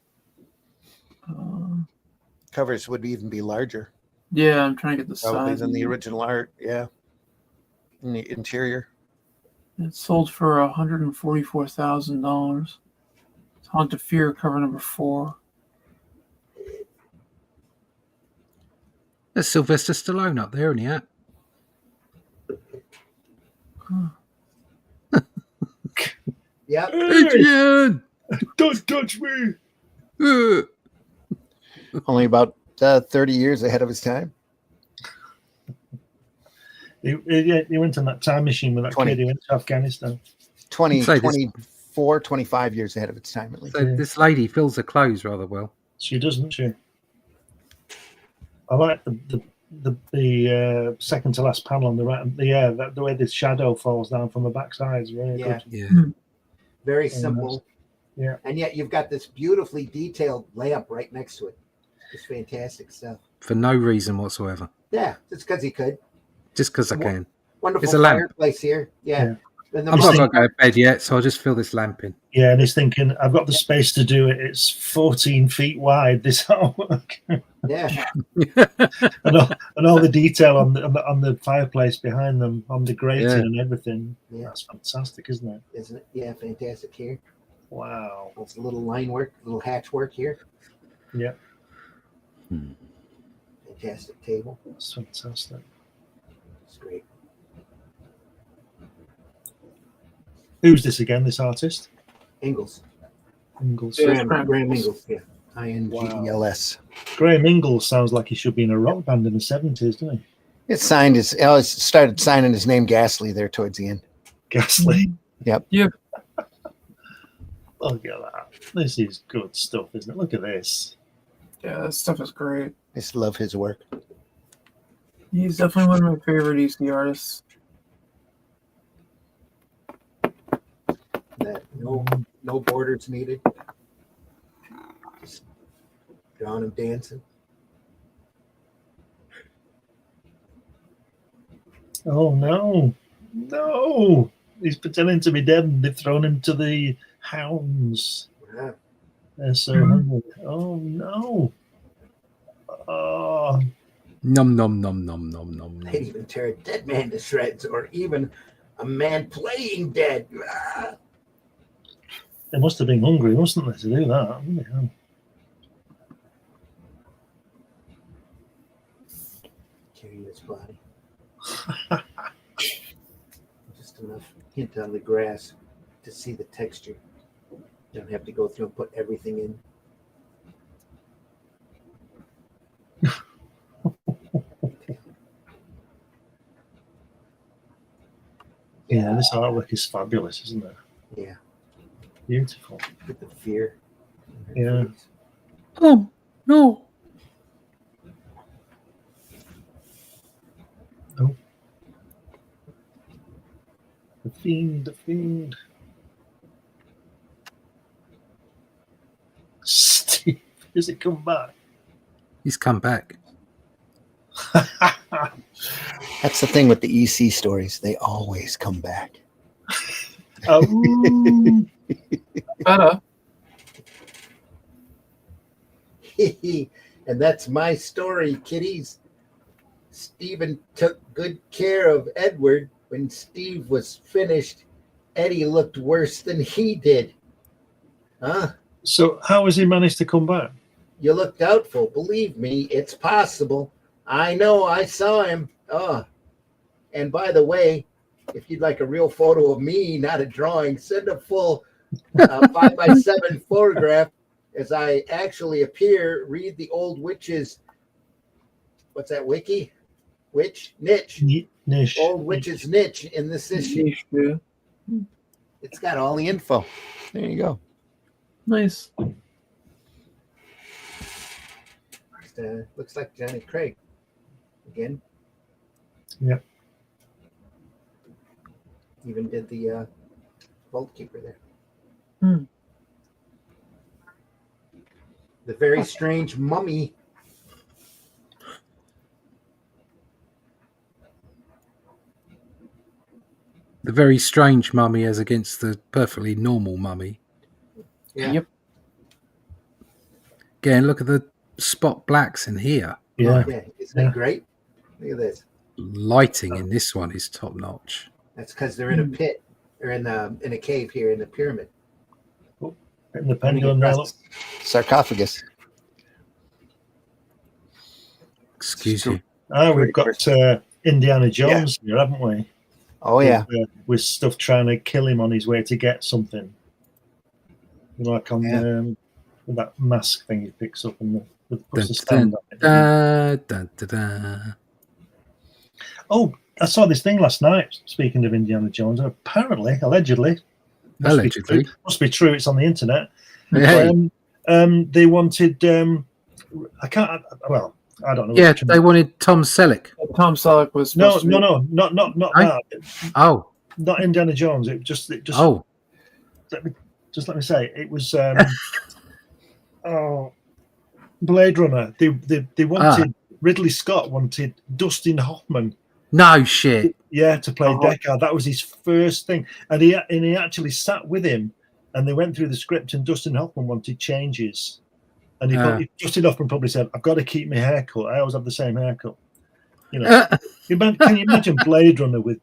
Covers would even be larger. Yeah, I'm trying to get the Probably size than the original art. Yeah. In the interior. It sold for $144,000. It's Haunt of Fear cover number 4. There's Sylvester Stallone up there, isn't he? Yep. Adrian! Don't touch me. Only about 30 years ahead of his time. He went on that time machine with that 20. kid. He went to Afghanistan. 24, 25 years ahead of its time, at least. So this lady fills her clothes rather well. She doesn't she? I like the second to last panel on the right. The way the shadow falls down from the backside is really good. Yeah. Very simple. Yeah. And yet you've got this beautifully detailed lamp right next to it. It's fantastic stuff. For no reason whatsoever. Yeah, just because he could. Just because I can. Wonderful It's a lamp. fireplace here. Yeah. And I'm not going to go to bed yet, so I'll just fill this lamp in. Yeah, and he's thinking, I've got the space to do it. It's 14 feet wide, this artwork. Yeah. and all the detail on the fireplace behind them, on the grating and everything. Yeah. That's fantastic, isn't it? Isn't it? Yeah, fantastic here. Wow. It's a little line work, little hatch work here. Yeah. Fantastic table. It's fantastic. It's great. Who's this again, this artist? Ingalls. Ingalls. Graham Ingalls, yeah. INGELS. Graham Ingalls sounds like he should be in a rock band in the 70s, doesn't he? It started signing his name Ghastly there towards the end. Ghastly. Yep. Yep. Look at that. This is good stuff, isn't it? Look at this. Yeah, this stuff is great. I just love his work. He's definitely one of my favorite EC artists. That no borders needed. Just drawing him dancing. Oh no. No. He's pretending to be dead and they've thrown him to the hounds. Yeah. They're so Mhm. hungry. Oh no! Oh, Nom nom nom nom nom nom. They'd even tear a dead man to shreds, or even a man playing dead. Ah. they must have been hungry, mustn't they, to do that? Yeah. Carry this body. Just enough hint on the grass to see the texture. Don't have to go through and put everything in. Yeah, this artwork is fabulous, isn't it? Yeah, Beautiful. with the fear. in her Yeah. face. No. The fiend, the fiend. Steve, has it come back? He's come back. That's the thing with the EC stories. They always come back. Oh, Better. And that's my story, kiddies. Stephen took good care of Edward. When Steve was finished, Eddie looked worse than he did. Huh? so how has he managed to come back? You look doubtful. Believe me, it's possible. I know, I saw him. Oh, and by the way, if you'd like a real photo of me, not a drawing, send a full 5x7 photograph as I actually appear. Read the old witches. What's that wiki? Witch niche. Niche. Old witch's niche in this issue. Yeah. It's got all the info. There you go. Nice. Looks like Johnny Craig again. Yep. Even did the vault keeper there. Hmm. The very strange mummy. The very strange mummy as against the perfectly normal mummy. Yeah. Yep. Again, look at the spot blacks in here. Yeah. Yeah, isn't it great? Look at this. Lighting in this one is top notch. That's because they're in a pit. They're in a cave here in the pyramid. And the pendulum rail. Sarcophagus. Excuse you. We've got Indiana Jones here, haven't we? Oh yeah. With stuff trying to kill him on his way to get something. Like on with that mask thing he picks up and puts the stand on it. Da, da, da, da. Oh, I saw this thing last night. Speaking of Indiana Jones, and allegedly, must be true. It's on the internet. Hey. They wanted. I can't. Well, I don't know. Yeah, they wanted Tom Selleck. Tom Selleck was No, supposed to be- not Right? that. Oh, Not Indiana Jones. It just. oh, Let me say it was. Blade Runner. They wanted Ridley Scott wanted Dustin Hoffman. no shit. Yeah, to play Deckard. That was his first thing, and he actually sat with him, and they went through the script. And Dustin Hoffman wanted changes, and Dustin Hoffman probably said, "I've got to keep my haircut. I always have the same haircut." You know, can you imagine Blade Runner with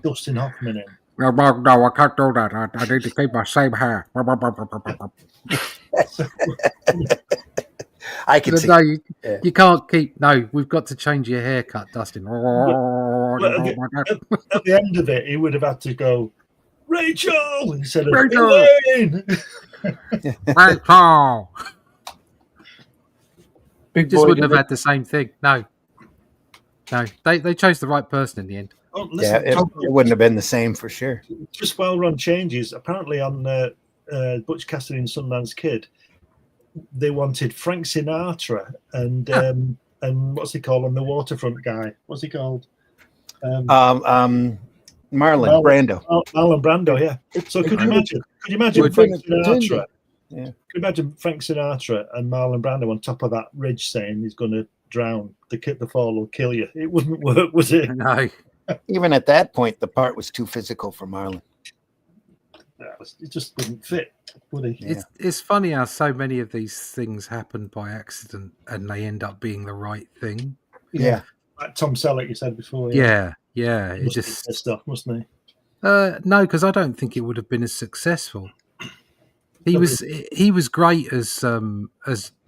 Dustin Hoffman in? No, I can't do that. I need to keep my same hair. I can see. No, you can't keep. No, we've got to change your haircut, Dustin. At the end of it, he would have had to go, Rachel, instead of Rachel! Elaine. Rachel! Big Just boy. wouldn't have had the same thing. No. They chose the right person in the end. Oh, Yeah, listen, it wouldn't have been the same for sure. just well-run changes. Apparently, on Butch Cassidy and Sundance Kid, they wanted Frank Sinatra and what's he called on the waterfront guy? What's he called? Marlon Brando. Marlon Brando. Yeah. So could you imagine Frank Sinatra? Yeah. Could you imagine Frank Sinatra and Marlon Brando on top of that ridge saying he's going to drown? The fall will kill you. It wouldn't work, would it? No. Even at that point, the part was too physical for Marlon. it just wouldn't fit, would he? Yeah. It's funny how so many of these things happen by accident and they end up being the right thing. Yeah. Like Tom Selleck, you said before. Yeah. He It must be just pissed off, mustn't he? no, because I don't think it would have been as successful. He was great as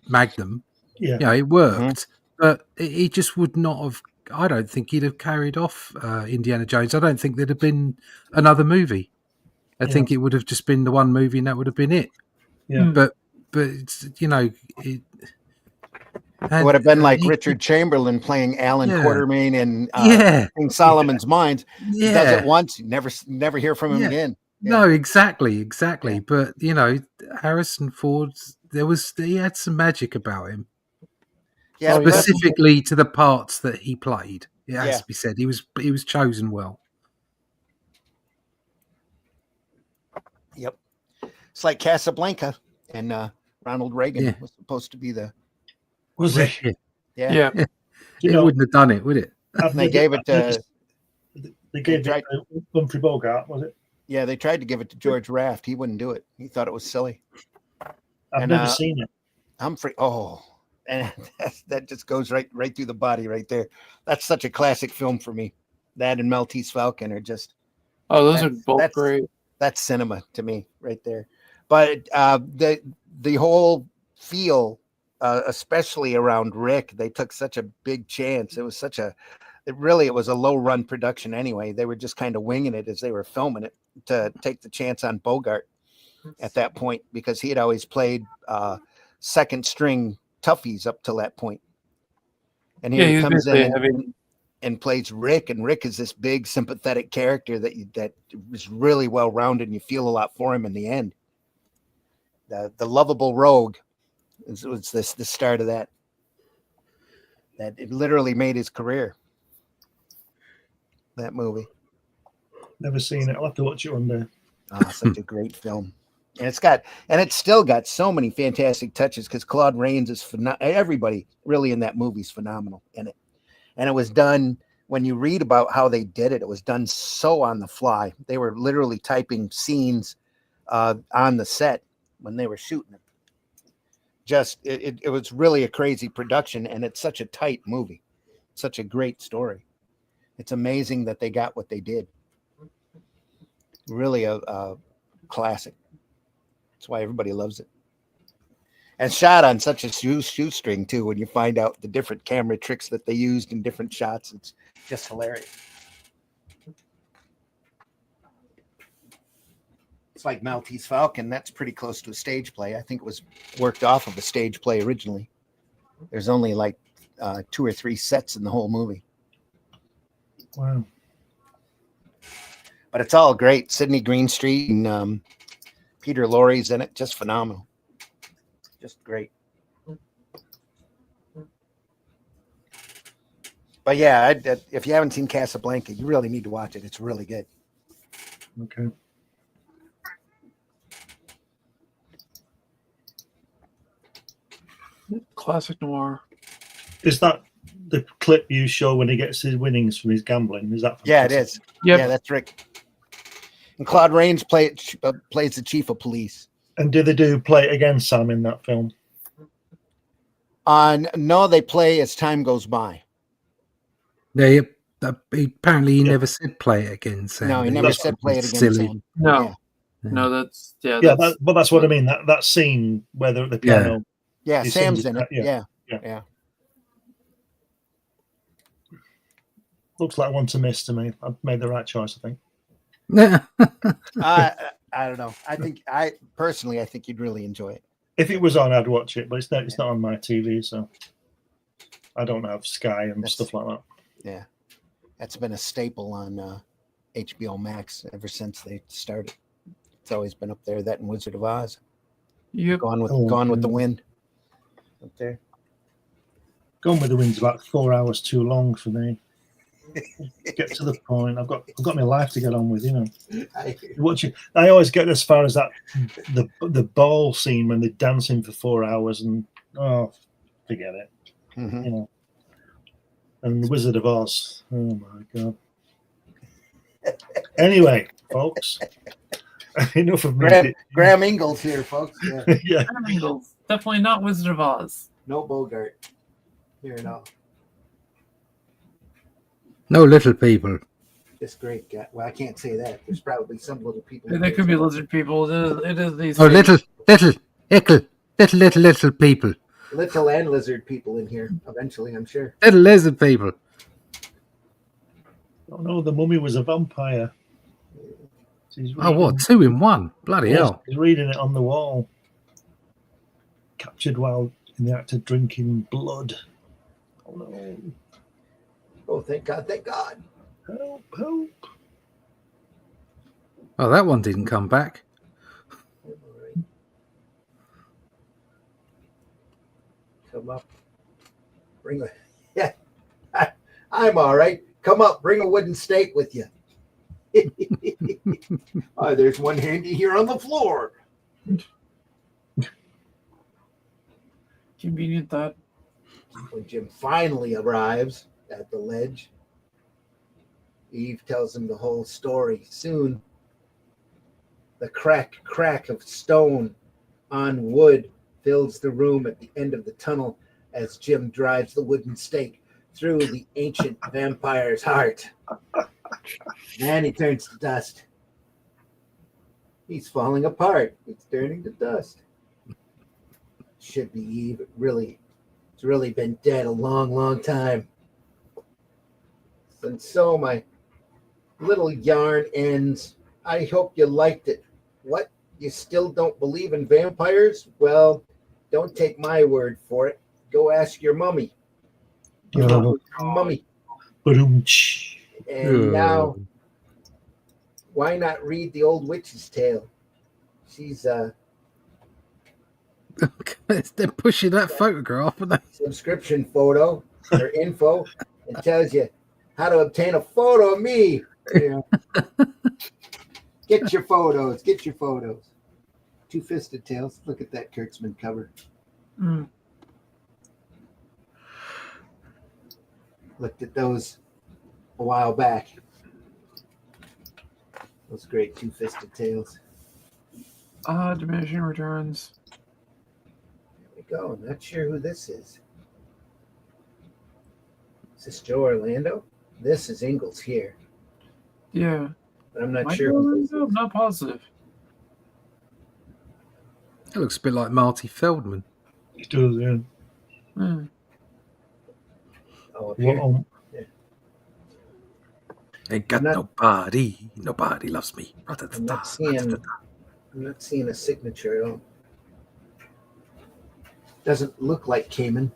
Magnum. Yeah. You know, it worked, but he just would not have. I don't think he'd have carried off Indiana Jones. I don't think there'd have been another movie. I think it would have just been the one movie, and that would have been it. Yeah. But it's, you know, it would have been like Richard Chamberlain playing Alan Quatermain in King Solomon's Mines. He does it once, you never hear from him again. No, exactly. Yeah. But you know, Harrison Ford, he had some magic about him. Yeah, specifically to the parts that he played. It has to be said. He was chosen well. Yep. It's like Casablanca, and Ronald Reagan was supposed to be the. Was it? Yeah. It wouldn't have done it, would it? They gave it to. They gave it to Humphrey Bogart, was it? Yeah, they tried to give it to George Raft. He wouldn't do it. He thought it was silly. I've never seen it. Humphrey. Oh, and that just goes right through the body right there. That's such a classic film for me. That and Maltese Falcon are just. Oh, those are both great. That's cinema to me right there. But the whole feel, especially around Rick, they took such a big chance. It was it was a low run production anyway. They were just kind of winging it as they were filming it to take the chance on Bogart at that point, because he had always played second string toughies up till that point. And here he comes in and plays Rick, and Rick is this big sympathetic character that was really well rounded, and you feel a lot for him in the end. The lovable rogue was the start of that. That it literally made his career. That movie. Never seen it. I'll have to watch it one day. Oh, such a great film. And it's still got so many fantastic touches, because Claude Rains is everybody really in that movie is phenomenal in it. And it was done, when you read about how they did it, it was done so on the fly. They were literally typing scenes on the set when they were shooting it. It was really a crazy production, and it's such a tight movie. Such a great story. It's amazing that they got what they did. Really a classic. That's why everybody loves it. And shot on such a shoestring too. When you find out the different camera tricks that they used in different shots, it's just hilarious. It's like Maltese Falcon. That's pretty close to a stage play. I think it was worked off of a stage play originally. There's only like 2 or 3 sets in the whole movie. Wow. But it's all great. Sidney Greenstreet and Peter Lorre's in it. Just phenomenal. Just great. But yeah, if you haven't seen Casablanca, you really need to watch it. It's really good. Okay. Classic noir. Is that the clip you show when he gets his winnings from his gambling? Is that? Yeah, it is. Yep. Yeah, that's Rick. And Claude Rains plays the chief of police. And do they play it again, Sam, in that film? No, they play as time goes by. Yeah, apparently he never said play it again, Sam. No, he never said play it again, silly. Sam. No. Yeah. No, that's but that's what I mean. That scene where the piano. Yeah, Sam's in it. Yeah. Looks like one to miss to me. I've made the right choice, I think. I don't know. I personally think you'd really enjoy it. If it was on, I'd watch it, but it's not on my TV, so I don't have Sky and stuff like that. Yeah, that's been a staple on HBO Max ever since they started. It's always been up there. That and Wizard of Oz. Yep. Gone with the Wind. Up there. Gone with the Wind's about 4 hours too long for me. Get to the point. I've got my life to get on with, you know. I always get as far as that the ball scene when they're dancing for 4 hours, and forget it. Mm-hmm. You know. And the Wizard of Oz. Oh my god. Anyway, folks, Enough of me. Graham Ingalls here, folks. Yeah. Yeah. Triangles. Definitely not Wizard of Oz. No Bogart. Here at all. No little people. This great guy. Well, I can't say that. There's probably some little people. There could be lizard people. It is these. Oh, days. little people. Little and lizard people in here eventually, I'm sure. Little lizard people. Oh no, the mummy was a vampire. He's Oh, what? 2 in 1. Bloody Yes, hell. he's reading it on the wall. Captured while in the act of drinking blood. Oh no. Oh, thank God, thank God. Help, help. Oh, that one didn't come back. All right. Come up. Bring a. Yeah. I'm all right. Come up. Bring a wooden stake with you. Oh, there's one handy here on the floor. Convenient thought. When Jim finally arrives at the ledge, Eve tells him the whole story. Soon, the crack of stone on wood fills the room at the end of the tunnel as Jim drives the wooden stake through the ancient vampire's heart. And he turns to dust. He's falling apart. It's turning to dust. Should be Eve. It's really been dead a long, long time. And so my little yarn ends. I hope you liked it. What? You still don't believe in vampires? Well, don't take my word for it. Go ask your mummy. Your mummy. And now, why not read the old witch's tale? She's They're pushing that photograph, aren't they? subscription photo or info and tells you how to obtain a photo of me. You know. Get your photos. Get your photos. Two-fisted tails. Look at that Kurtzman cover. Mm. Looked at those a while back. Those great two-fisted tails. Diminishing returns. There we go. I'm not sure who this is. Is this Joe Orlando? This is Ingalls here. Yeah. But I'm not Might sure be who this Orlando, is. not positive. It looks a bit like Marty Feldman. He does, yeah. Hmm. Oh, up here. Well, Ain't got nobody. Nobody loves me. I'm not seeing a signature at all. Doesn't look like Cayman.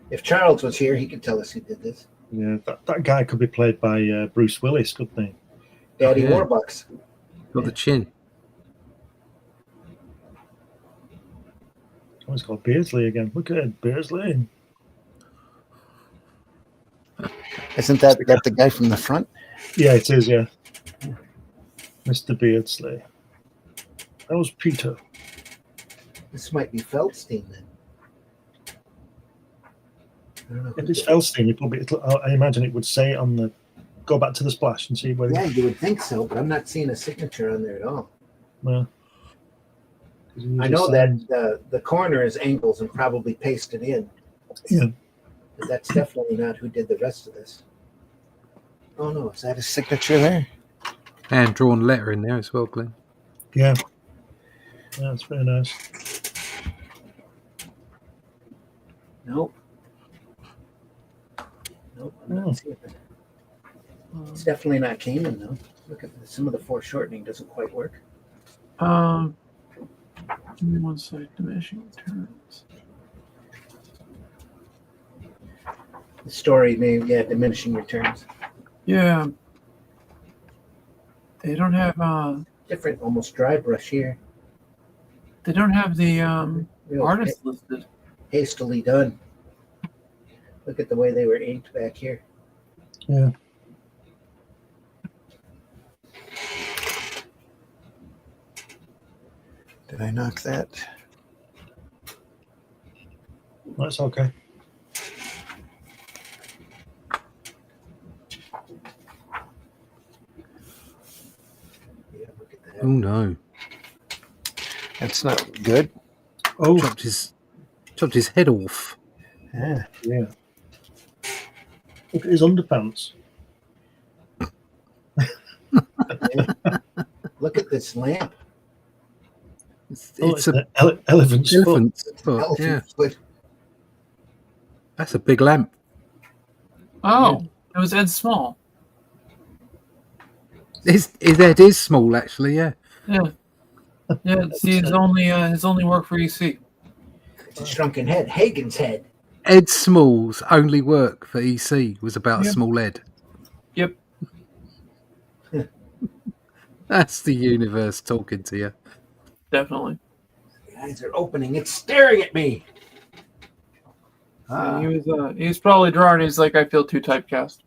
If Charles was here, he could tell us who did this. yeah, that guy could be played by Bruce Willis, couldn't he? Daddy Yeah. Warbucks. Got the chin. Oh, it's called Beardsley again. Look at it, Beardsley. Isn't that the guy from the front? Yeah, it is, yeah. Mr. Beardsley. That was Peter. This might be Feldstein then. I don't know who If it's did it. Feldstein, I imagine it would say on the. Go back to the splash and see whether. Yeah, you would think so, but I'm not seeing a signature on there at all. No. I know that the corner is angles and probably pasted in. Yeah. But that's definitely not who did the rest of this. Oh no, is that a signature there? Hand drawn letter in there as well, Glenn. Yeah. Yeah, it's very nice. Nope. Nope, I'm Oh. not seeing it. It's definitely not Cayman though. Look at some of the foreshortening doesn't quite work. Give me one sec. Diminishing returns. The story name, yeah, diminishing returns. Yeah. They don't have Different, almost dry brush here. they don't have the Real artist listed. hastily done. Look at the way they were inked back here. Yeah. Did I knock that? That's okay. Oh no! That's not good. Oh, Chopped his head off. Yeah. yeah. Look at his underpants. Look at this lamp. It's an a elephant's foot. elephant's foot. Elephant Yeah, foot. that's a big lamp. Oh, it was Ed Small. His head is small, actually. Yeah. Yeah. Yeah, it's his only work for EC. It's a shrunken head. Hagen's head. Ed Small's only work for EC was about Yep. Small Ed. Yep. That's the universe talking to you. Definitely. The eyes are opening. It's staring at me. Yeah, he was probably drawing. He's like, I feel too typecast.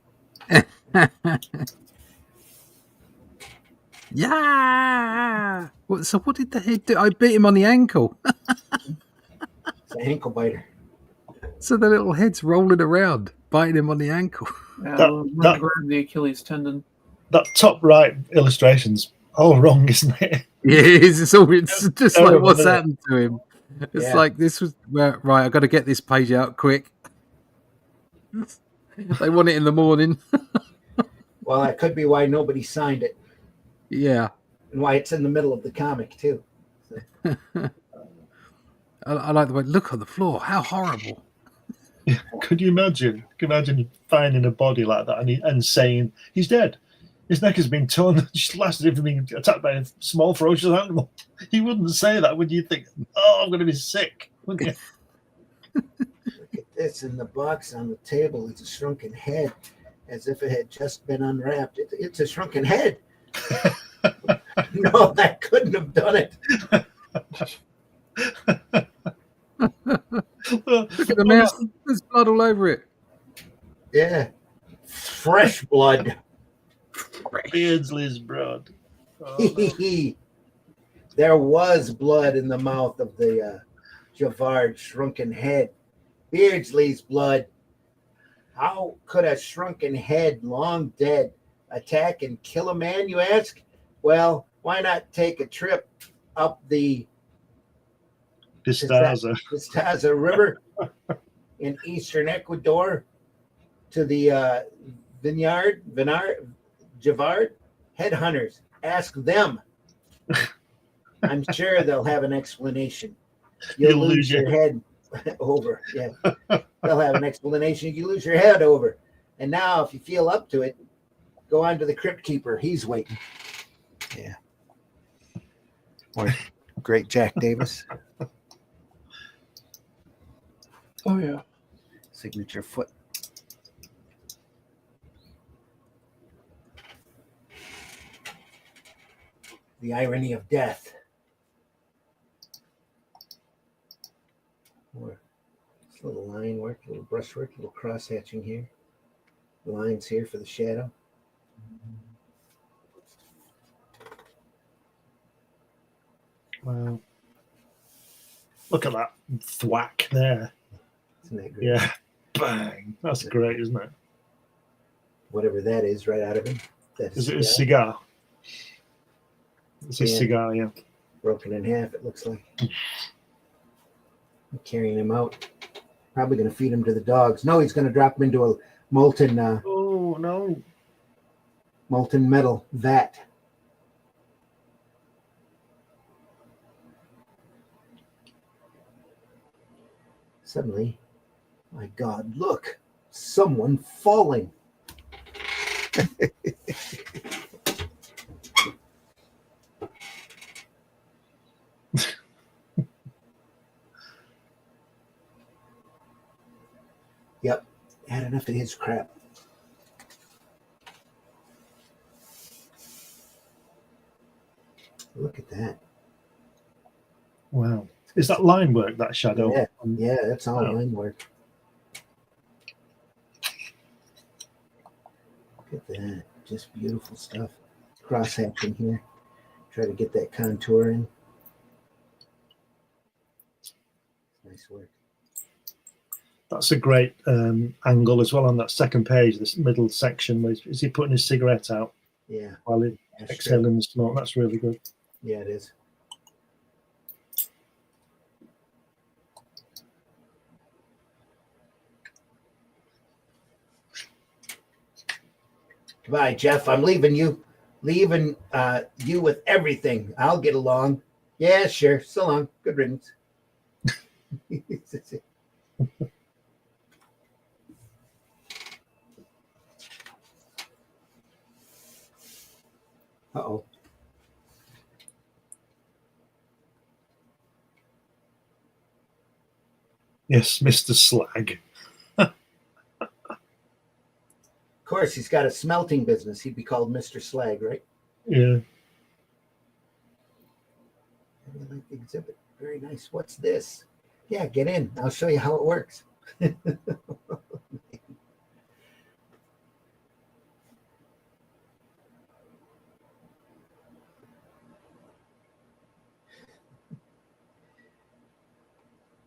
Yeah. So what did the head do? I beat him on the ankle. It's an ankle biter. So the little head's rolling around, biting him on the ankle. Yeah, That- grab the Achilles tendon. That top right illustration's all wrong, isn't it? Yeah, it's just like terrible, what's isn't it? happened to him. It's Yeah. like this was right. I got to get this page out quick. They want it in the morning. Well, that could be why nobody signed it Yeah, and why it's in the middle of the comic, too. I like the way. Look on the floor. How horrible. Could you imagine? Can you imagine finding a body like that and saying he's dead? His neck has been torn. Just lasted him from being attacked by a small ferocious animal. He wouldn't say that, would you? Think, oh, I'm going to be sick, wouldn't you? Look at this in the box on the table. It's a shrunken head, as if it had just been unwrapped. It's a shrunken head. No, that couldn't have done it. Look at the mouth. There's blood all over it. Yeah. Fresh blood. Beardsley's blood. Oh, no. There was blood in the mouth of the Javard shrunken head. Beardsley's blood. How could a shrunken head, long dead, attack and kill a man, you ask? Well, why not take a trip up the Pistaza. River in eastern Ecuador to the Javard headhunters. Ask them. I'm sure they'll have an explanation. You'll lose your head over. Yeah. They'll have an explanation. You lose your head over. And now, if you feel up to it, go on to the Crypt Keeper. He's waiting. Yeah. Or great Jack Davis. Oh, yeah. Signature foot. The irony of death. Or this little line work, little brushwork, little cross hatching here. The lines here for the shadow. Wow. Look at that thwack there. Isn't that great? Yeah. Bang. That's great, isn't it? Whatever that is right out of him. That's Is it a cigar? It's a Yeah. cigar, yeah. broken in half, it looks like. I'm carrying him out. Probably going to feed him to the dogs. No, he's going to drop him into a molten Oh, no. molten metal vat. Suddenly, my God, look, someone falling. Yep, had enough of his crap. Look at that. Wow. Is that line work, that shadow? Yeah, yeah, that's all Oh. line work. Look at that. Just beautiful stuff. Cross hatching here. Try to get that contour in. Nice work. That's a great angle as well on that second page, this middle section. Where is he putting his cigarette out Yeah. while he's that's exhaling the smoke? That's really good. Yeah, it is. Goodbye, Jeff. I'm leaving you. Leaving you with everything. I'll get along. Yeah, sure. So long. Good riddance. Uh-oh. Yes, Mr. Slag. Of course, he's got a smelting business. He'd be called Mr. Slag, right? Yeah. I like the exhibit. Very nice. What's this? Yeah, get in. I'll show you how it works.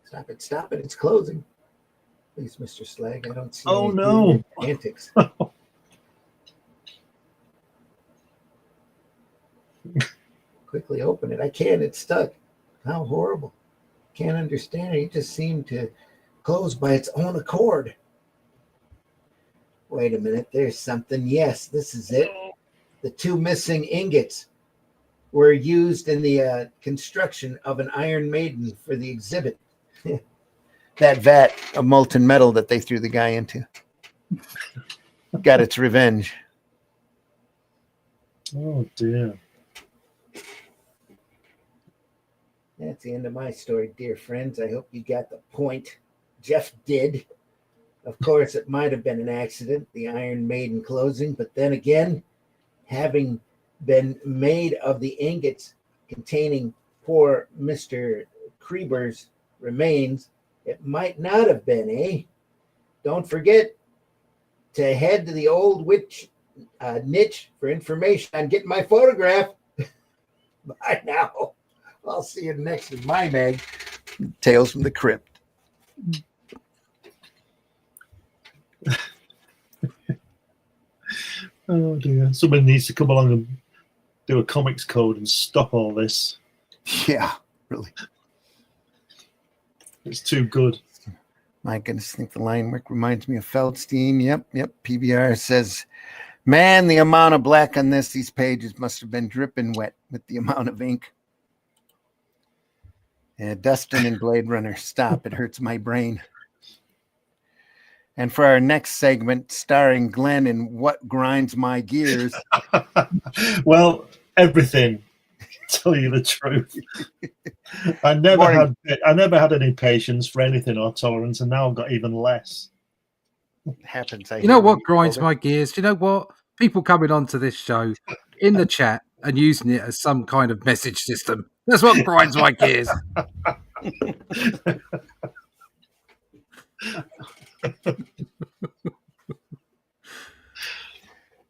Stop it. Stop it. It's closing. Please, Mr. Slag. I don't see Oh, any no. antics. Quickly open it. I can't. It's stuck. How horrible. Can't understand it. It just seemed to close by its own accord. Wait a minute. There's something. Yes, this is it. The two missing ingots were used in the construction of an Iron Maiden for the exhibit. That vat of molten metal that they threw the guy into got its revenge. Oh, dear. That's the end of my story, dear friends. I hope you got the point. Jeff did. Of course, it might have been an accident, the Iron Maiden closing, but then again, having been made of the ingots containing poor Mr. Kreber's remains, it might not have been, eh? Don't forget to head to the old witch niche for information on getting my photograph. Bye now. I'll see you next in my mag, Tales from the Crypt. Oh, dear. Someone needs to come along and do a comics code and stop all this. Yeah, really. It's too good. My goodness, I think the line work reminds me of Feldstein. Yep. PBR says, man, the amount of black on these pages must have been dripping wet with the amount of ink. Yeah, Dustin and Blade Runner, stop. It hurts my brain. And for our next segment, starring Glenn in What Grinds My Gears. Well, everything. Tell you the truth. I never had any patience for anything or tolerance, and now I've got even less. Happens. You know what grinds my gears? You know what? People coming onto this show in the chat and using it as some kind of message system. That's what grinds my gears.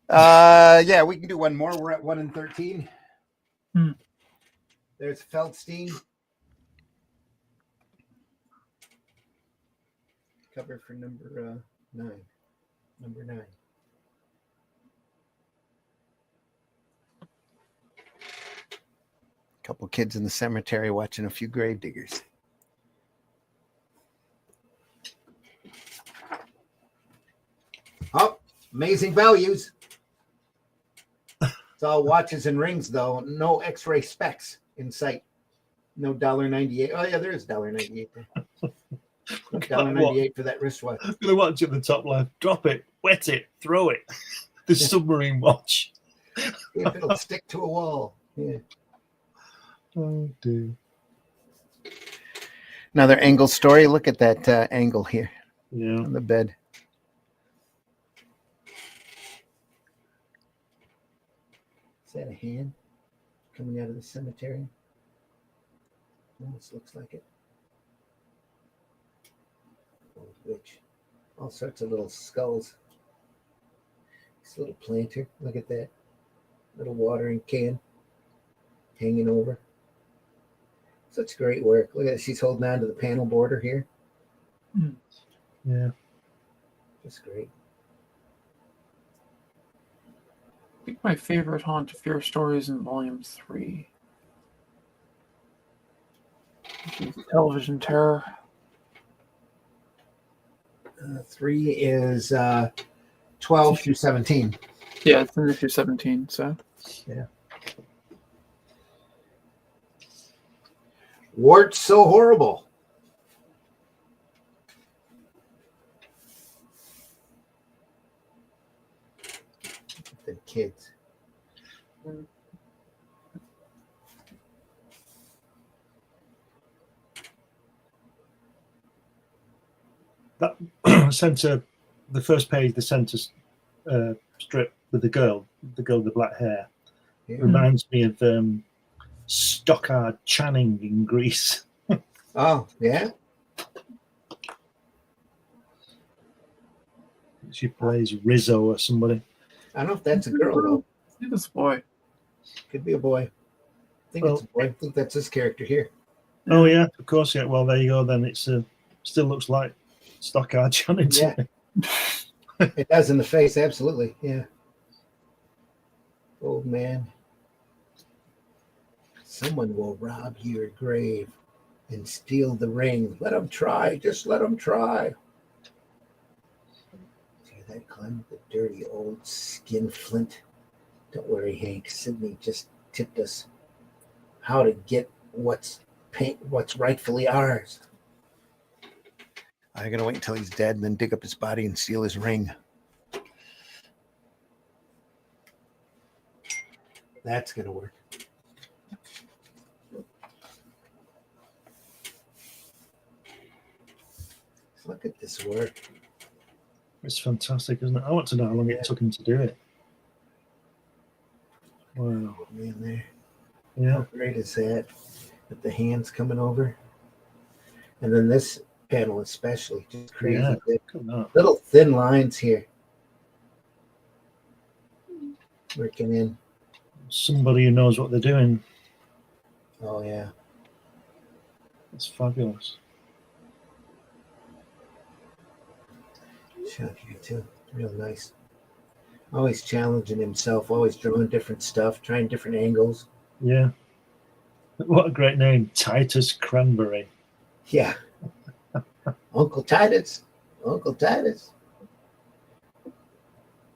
Yeah, we can do one more. We're at 1 and 13. There's Feldstein. Cover for number 9. Number 9. Couple kids in the cemetery watching a few grave diggers. Oh, amazing values. It's all watches and rings, though. No X-ray specs in sight. No $1.98. Oh, yeah, there is $1.98 there. $1.98 for that wristwatch. I'm going to watch at the top left. Drop it, wet it, throw it. The submarine watch. If it'll stick to a wall. Yeah. Oh, dear. Another angle story. Look at that angle here Yeah. on the bed. Is that a hand coming out of the cemetery? Almost looks like it. Old witch. All sorts of little skulls. This little planter. Look at that. Little watering can hanging over. Such great work. Look at it. She's holding on to the panel border here. Yeah. Just great. I think my favorite Haunt of Fear story is in volume 3. Television terror. 3 is 12 through 17. Yeah, it's in issue 17. So Wart's so horrible. The kids. That center, the first page, the center strip with the girl with the black hair, Yeah. reminds me of Stockard Channing in Grease. Oh, yeah? She plays Rizzo or somebody. I don't know if that's a girl, though. I think it's a boy. Could be a boy. I think it's a boy. I think that's this character here. Oh yeah, of course. Yeah. Well, there you go. Then it's still looks like Stockard Channing. Yeah. It does in the face, absolutely. Yeah. Old man. Someone will rob your grave and steal the ring. Let them try. Just let them try. Hear that, Clem? The dirty old skinflint. Don't worry, Hank. Sydney just tipped us how to get what's rightfully ours. I'm gonna wait until he's dead and then dig up his body and steal his ring. That's gonna work. Look at this work. It's fantastic, isn't it? I want to know how long it took him to do it. Wow. Oh, man, there. Yeah. How great is that? With the hands coming over. And then this panel especially, just crazy. Yeah. Look at that. Little thin lines here. Working in. Somebody who knows what they're doing. Oh, yeah. It's fabulous. Shot here, too. Real nice. Always challenging himself, always drawing different stuff, trying different angles. Yeah. What a great name, Titus Cranberry. Yeah. Uncle Titus. Uncle Titus.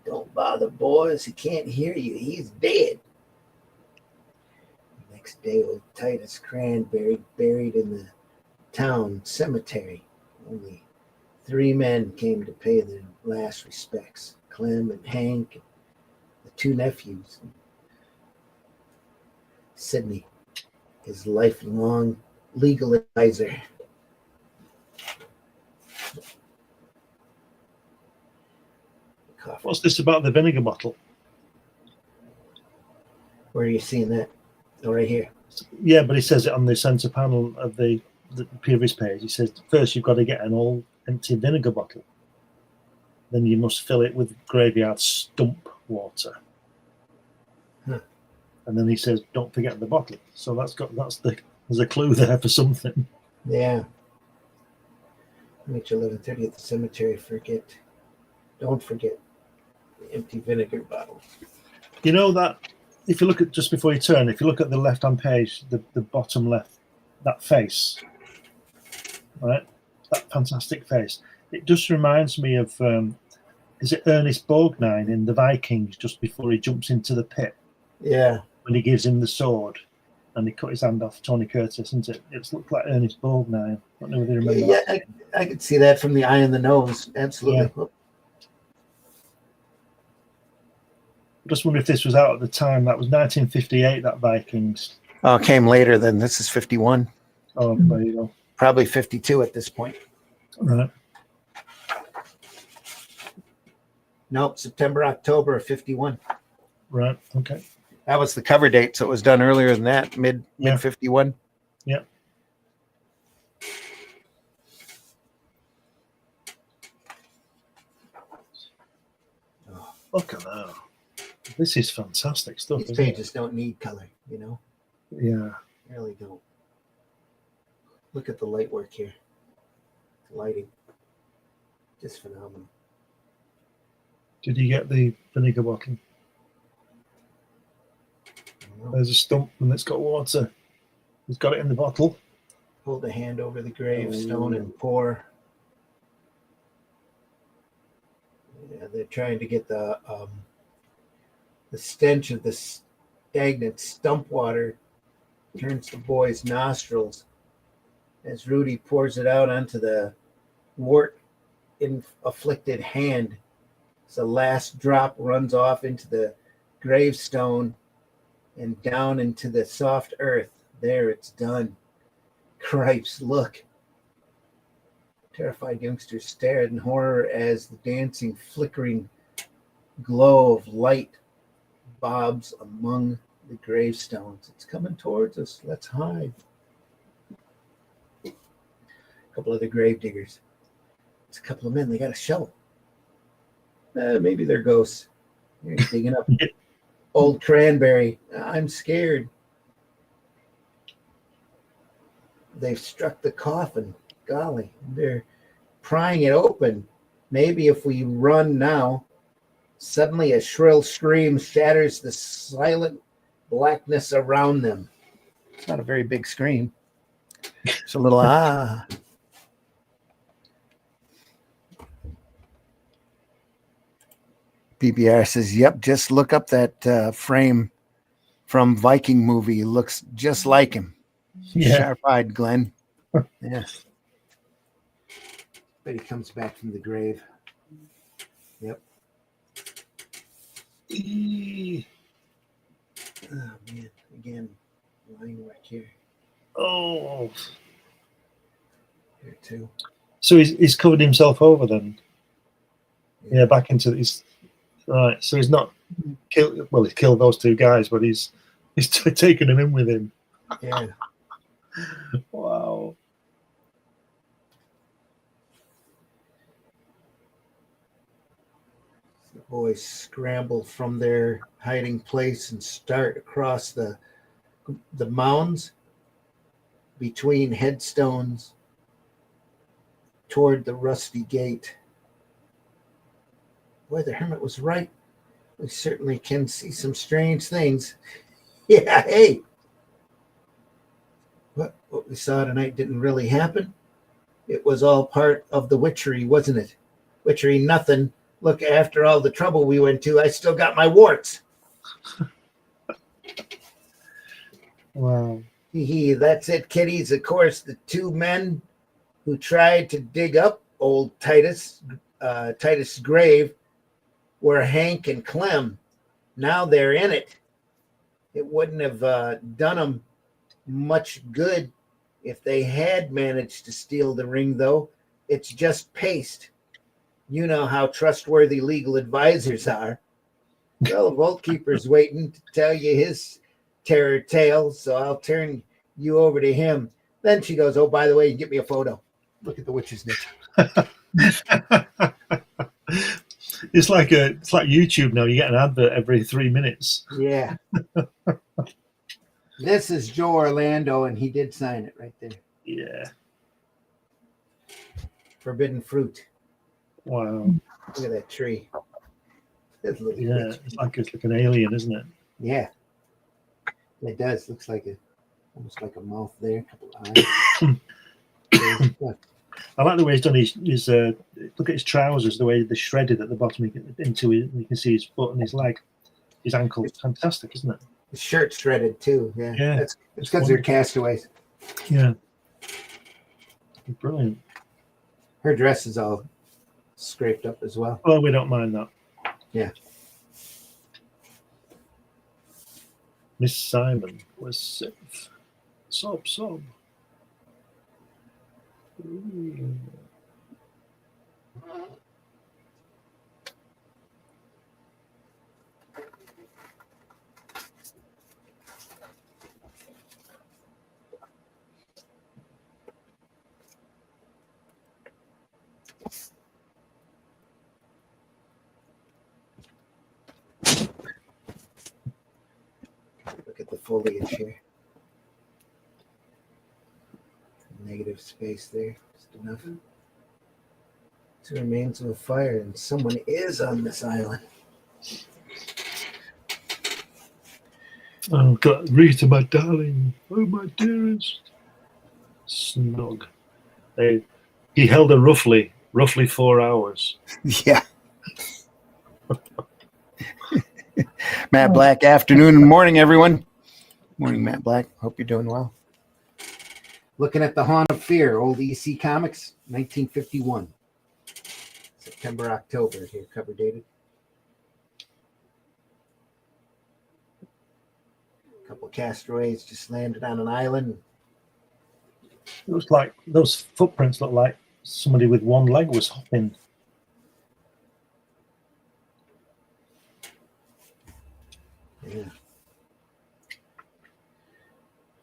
Don't bother, boys. He can't hear you. He's dead. Next day, old Titus Cranberry buried in the town cemetery. Only 3 men came to pay their last respects. Clem and Hank, and the 2 nephews. Sydney, his lifelong legal advisor. Coffee. What's this about the vinegar bottle? Where are you seeing that? Oh, right here. Yeah, but he says it on the center panel of the previous page. He says, first you've got to get an all empty vinegar bottle. Then you must fill it with graveyard stump water. Huh. And then he says, don't forget the bottle. So there's a clue there for something. Yeah. Meet you 11:30 at the cemetery. Don't forget the empty vinegar bottle. You know that if you look at just before you turn, if you look at the left-hand page, the bottom left, that face, right? That fantastic face. It just reminds me of, is it Ernest Borgnine in The Vikings just before he jumps into the pit? Yeah. When he gives him the sword and he cut his hand off Tony Curtis, isn't it? It's looked like Ernest Borgnine. I don't know whether you remember Yeah, that. I could see that from the eye and the nose. Absolutely. Yeah. I just wonder if this was out at the time. That was 1958, that Vikings. Oh, it came later then. This is 51. Oh, there you go. Probably 52 at this point. Right. Nope, September, October of 51. Right. Okay. That was the cover date, so it was done earlier than that, mid 51. Yeah. Oh, look at that. This is fantastic stuff. These Isn't it? pages don't need color, you know? Yeah. They really don't. Look at the light work here. The lighting. Just phenomenal. Did you get the vinegar bottle? There's a stump and it's got water. He's got it in the bottle. Hold a hand over the gravestone and pour. Yeah, they're trying to get the stench of the stagnant stump water turns the boy's nostrils as Rudy pours it out onto the wart-afflicted hand. As the last drop runs off into the gravestone and down into the soft earth. There, it's done. Cripes, look. Terrified youngsters stared in horror as the dancing, flickering glow of light bobs among the gravestones. It's coming towards us. Let's hide. A couple other grave diggers. It's a couple of men. They got a shovel. Maybe they're ghosts. They're digging up old cranberry. I'm scared. They've struck the coffin. Golly, they're prying it open. Maybe if we run now. Suddenly a shrill scream shatters the silent blackness around them. It's not a very big scream. It's a little ah. PBR says, yep, just look up that frame from Viking movie. Looks just like him. Yeah. Sharp-eyed Glenn. Yeah. But he comes back from the grave. Yep. Oh, man. Again, lying right here. Oh. Here, too. So he's covered himself over then? Yeah, back into his... Right, so he's not killed... Well, he's killed those two guys, but he's taken them in with him. Yeah. Wow. The boys scramble from their hiding place and start across the mounds between headstones toward the rusty gate. Boy, the hermit was right. We certainly can see some strange things. Yeah, hey. What we saw tonight didn't really happen. It was all part of the witchery, wasn't it? Witchery, nothing. Look, after all the trouble we went to, I still got my warts. Wow. That's it, kiddies. Of course, the two men who tried to dig up old Titus's grave were Hank and Clem. Now they're in it. It wouldn't have done them much good if they had managed to steal the ring, though. It's just paste. You know how trustworthy legal advisors are. Well, the Vault Keeper's waiting to tell you his terror tale, so I'll turn you over to him. Then she goes, oh, by the way, get me a photo. Look at the witch's niche. It's like YouTube now. You get an advert every 3 minutes. Yeah. This is Joe Orlando, and he did sign it right there. Yeah. Forbidden fruit. Wow. Look at that tree. That little Yeah, witch. it's like an alien, isn't it? Yeah. It does. Looks like almost like a mouth there, a couple of eyes. I like the way he's done his look at his trousers, the way they're shredded at the bottom. You can see his foot and his leg, his ankle. It's fantastic, isn't it? The shirt's shredded too. Yeah. Yeah. It's because they're castaways. Yeah. Brilliant. Her dress is all scraped up as well. Well, we don't mind that. Yeah. Miss Simon was safe. Sob. Ooh. Look at the foliage here. Negative space there. Just enough. Two remains of a fire, and someone is on this island. Oh, God, Rita, my darling. Oh, my dearest. snug. He held her roughly 4 hours. Yeah. Matt Black, afternoon and morning, everyone. Morning, Matt Black. Hope you're doing well. Looking at the Haunt of Fear, old EC Comics, 1951. September, October here, cover dated. A couple of castaways just landed on an island. It looks like those footprints look like somebody with one leg was hopping. Yeah.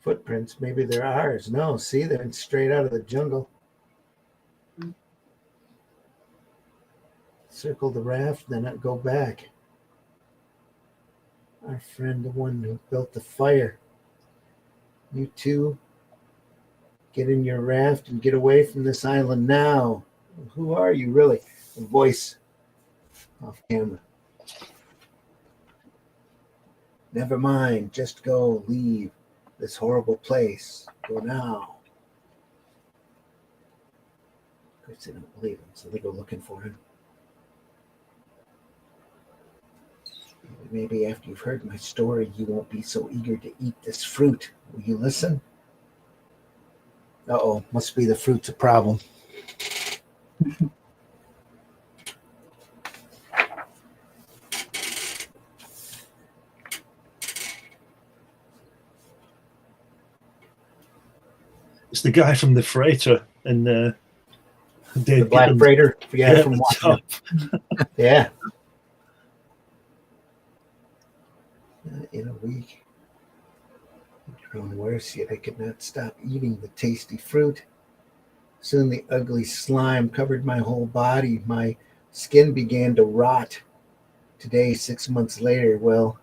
Footprints, maybe they're ours. No, see, they're straight out of the jungle. Circle the raft, then go back. Our friend, the one who built the fire. You two, get in your raft and get away from this island now. Who are you, really? A voice off camera. Never mind, just go, leave this horrible place. Go now. Of course, they don't believe him, so they go looking for him. Maybe after you've heard my story, you won't be so eager to eat this fruit. Will you listen? Uh-oh, must be the fruit's a problem. It's the guy from the freighter and The Black Freighter, yeah, from top. Yeah. In a week, it grown worse, yet I could not stop eating the tasty fruit. Soon the ugly slime covered my whole body. My skin began to rot. Today, 6 months later, well,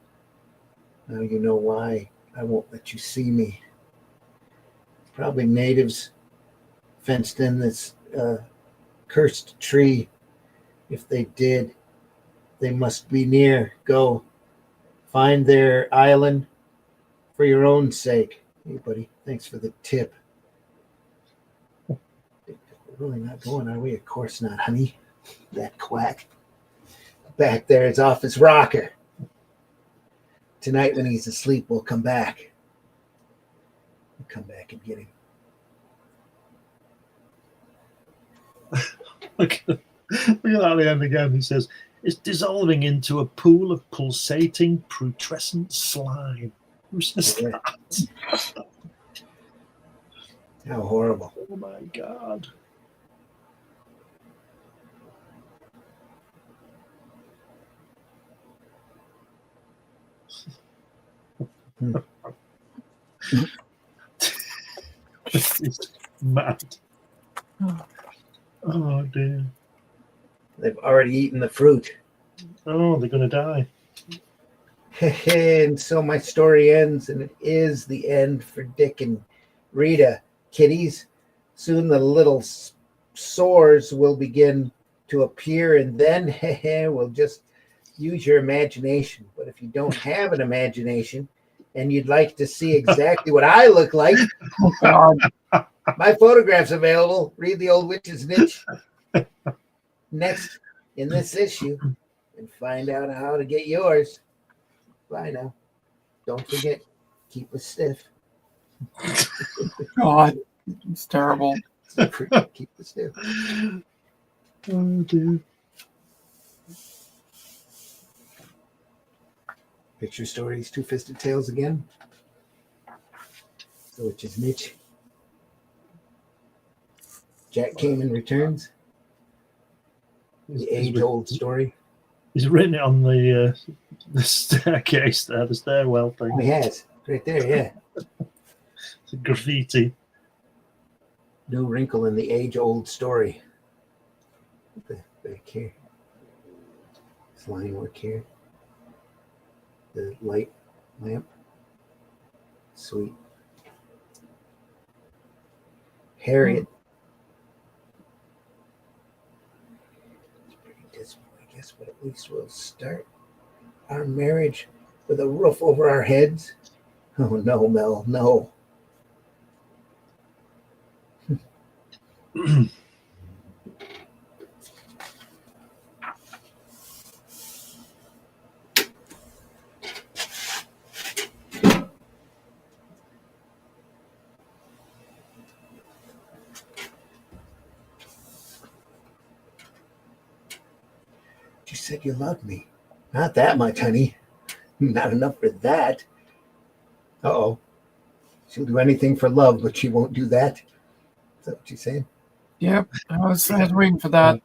now you know why I won't let you see me. Probably natives fenced in this cursed tree. If they did, they must be near. Go. Find their island for your own sake. Hey, buddy, thanks for the tip. We're really not going, are we? Of course not, honey. That quack. Back there is off his rocker. Tonight when he's asleep, we'll come back. We'll come back and get him. Look at that at the end again. He says, it's dissolving into a pool of pulsating, putrescent slime. Who says that? How horrible. Oh my God. This is mad. Oh dear. They've already eaten the fruit. Oh, they're going to die. And so my story ends, and it is the end for Dick and Rita, kitties. Soon the little sores will begin to appear, and then we'll just use your imagination. But if you don't have an imagination and you'd like to see exactly what I look like, my photograph's available. Read the Old Witch's Niche next in this issue and find out how to get yours. Bye now. Don't forget, keep us stiff. God, it's terrible. Keep us stiff. Oh dear. Picture stories, Two-Fisted Tales again. So which is Mitch. Jack Kamen returns. The age-old story. He's written it on the staircase there, the stairwell thing. Oh, he has. Right there, yeah. It's a graffiti. New wrinkle in the age-old story. Back here. This line work here. The light lamp. Sweet. Harriet. It's pretty dismal, I guess, but at least we'll start our marriage with a roof over our heads. Oh, no, Mel, no. You said you loved me. Not that much, honey. Not enough for that. Uh-oh. She'll do anything for love, but she won't do that. Is that what you're saying? Yep, I was waiting for that.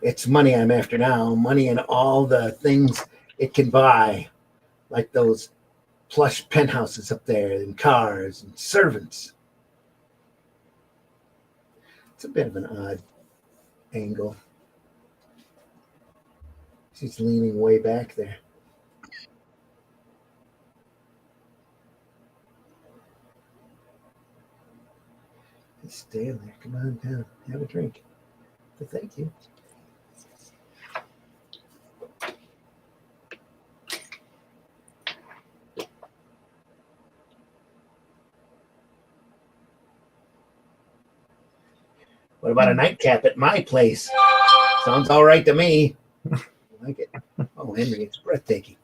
It's money I'm after now. Money and all the things it can buy. Like those plush penthouses up there, and cars and servants. It's a bit of an odd angle. She's leaning way back there. Just stand there. Come on down. Have a drink. But thank you. What about a nightcap at my place? Sounds all right to me. I like it. Oh, Henry, it's breathtaking.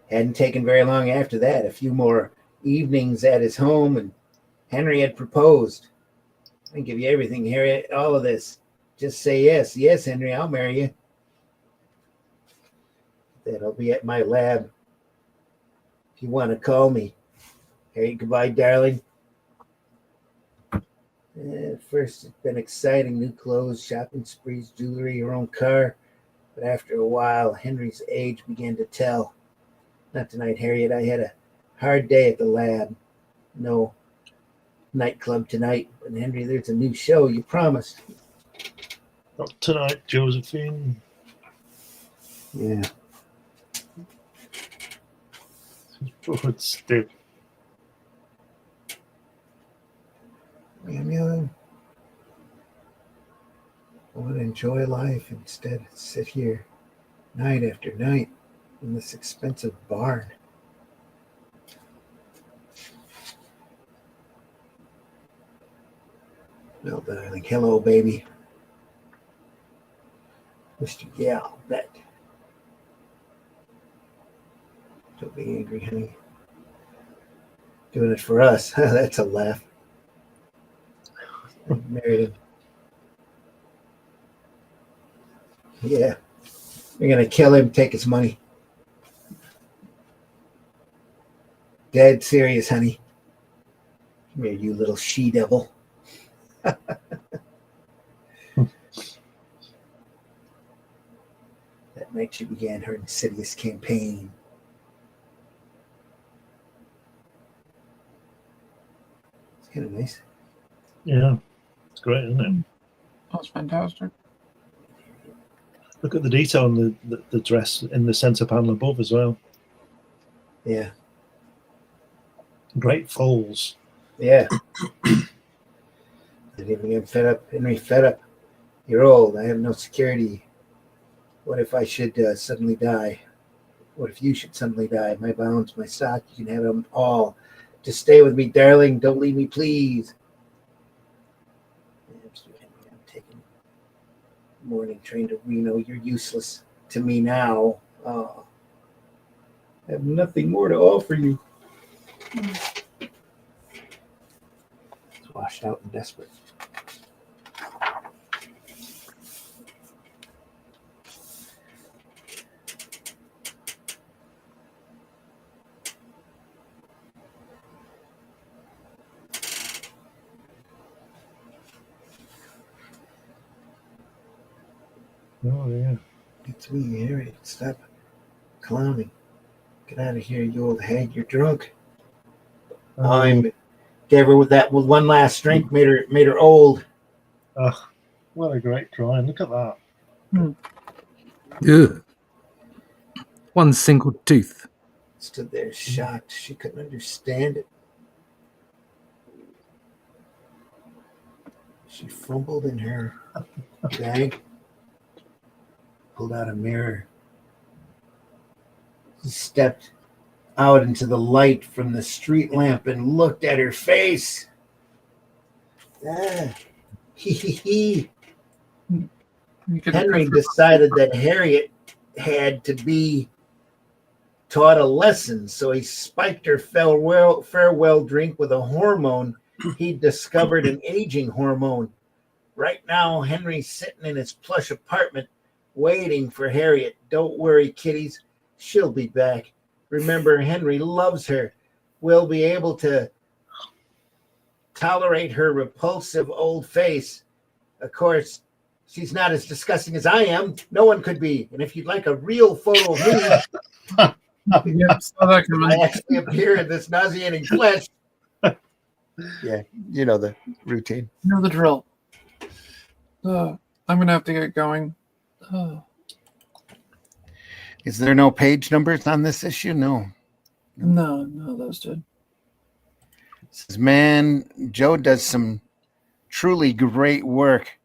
Hadn't taken very long after that. A few more evenings at his home, and Henry had proposed. I can give you everything, Harriet, all of this. Just say yes. Yes, Henry, I'll marry you. That'll be at my lab. If you want to call me. Harriet, goodbye, darling. At first, it's been exciting. New clothes, shopping sprees, jewelry, your own car. But after a while, Henry's age began to tell. Not tonight, Harriet. I had a hard day at the lab. No nightclub tonight. But Henry, there's a new show. You promised. Not tonight, Josephine. Yeah. Forward stiff. I'm young. I want to enjoy life instead of sit here night after night in this expensive barn. Well, darling, hello, baby. Mr. Yeah, I'll bet. Don't be angry, honey. Doing it for us. That's a laugh. I married him. Yeah. You're going to kill him, take his money. Dead serious, honey. Come here, you little she-devil. That night she began her insidious campaign. It's kind of nice. Yeah, it's great, isn't it? That's fantastic. Look at the detail on the dress in the centre panel above as well. Yeah. Great folds. Yeah. Didn't even get fed up. Henry, fed up. You're old. I have no security. What if I should suddenly die? What if you should suddenly die? My bonds, my stock, you can have them all. Just stay with me, darling. Don't leave me, please. I'm taking the morning train to Reno. You're useless to me now. I have nothing more to offer you. It's washed out and desperate. Oh, yeah. It's me, Harry. Stop clowning. Get out of here, you old hag. You're drunk. I'm gave her with that with one last drink, made her old. Oh, what a great drawing. Look at that. Ugh. One single tooth. Stood there shocked. She couldn't understand it. She fumbled in her bag, pulled out a mirror. She stepped out into the light from the street lamp and looked at her face. Hee hee hee. Henry decided that Harriet had to be taught a lesson, so he spiked her farewell drink with a hormone he discovered, an aging hormone. Right now, Henry's sitting in his plush apartment waiting for Harriet. Don't worry, kiddies. She'll be back. Remember, Henry loves her. We'll be able to tolerate her repulsive old face. Of course, she's not as disgusting as I am. No one could be. And if you'd like a real photo of me, Yep, saw that coming. I actually appear in this nauseating flesh. Yeah, you know the routine. You know the drill. I'm going to have to get going. Is there no page numbers on this issue? No. No, those did. Says, man, Joe does some truly great work.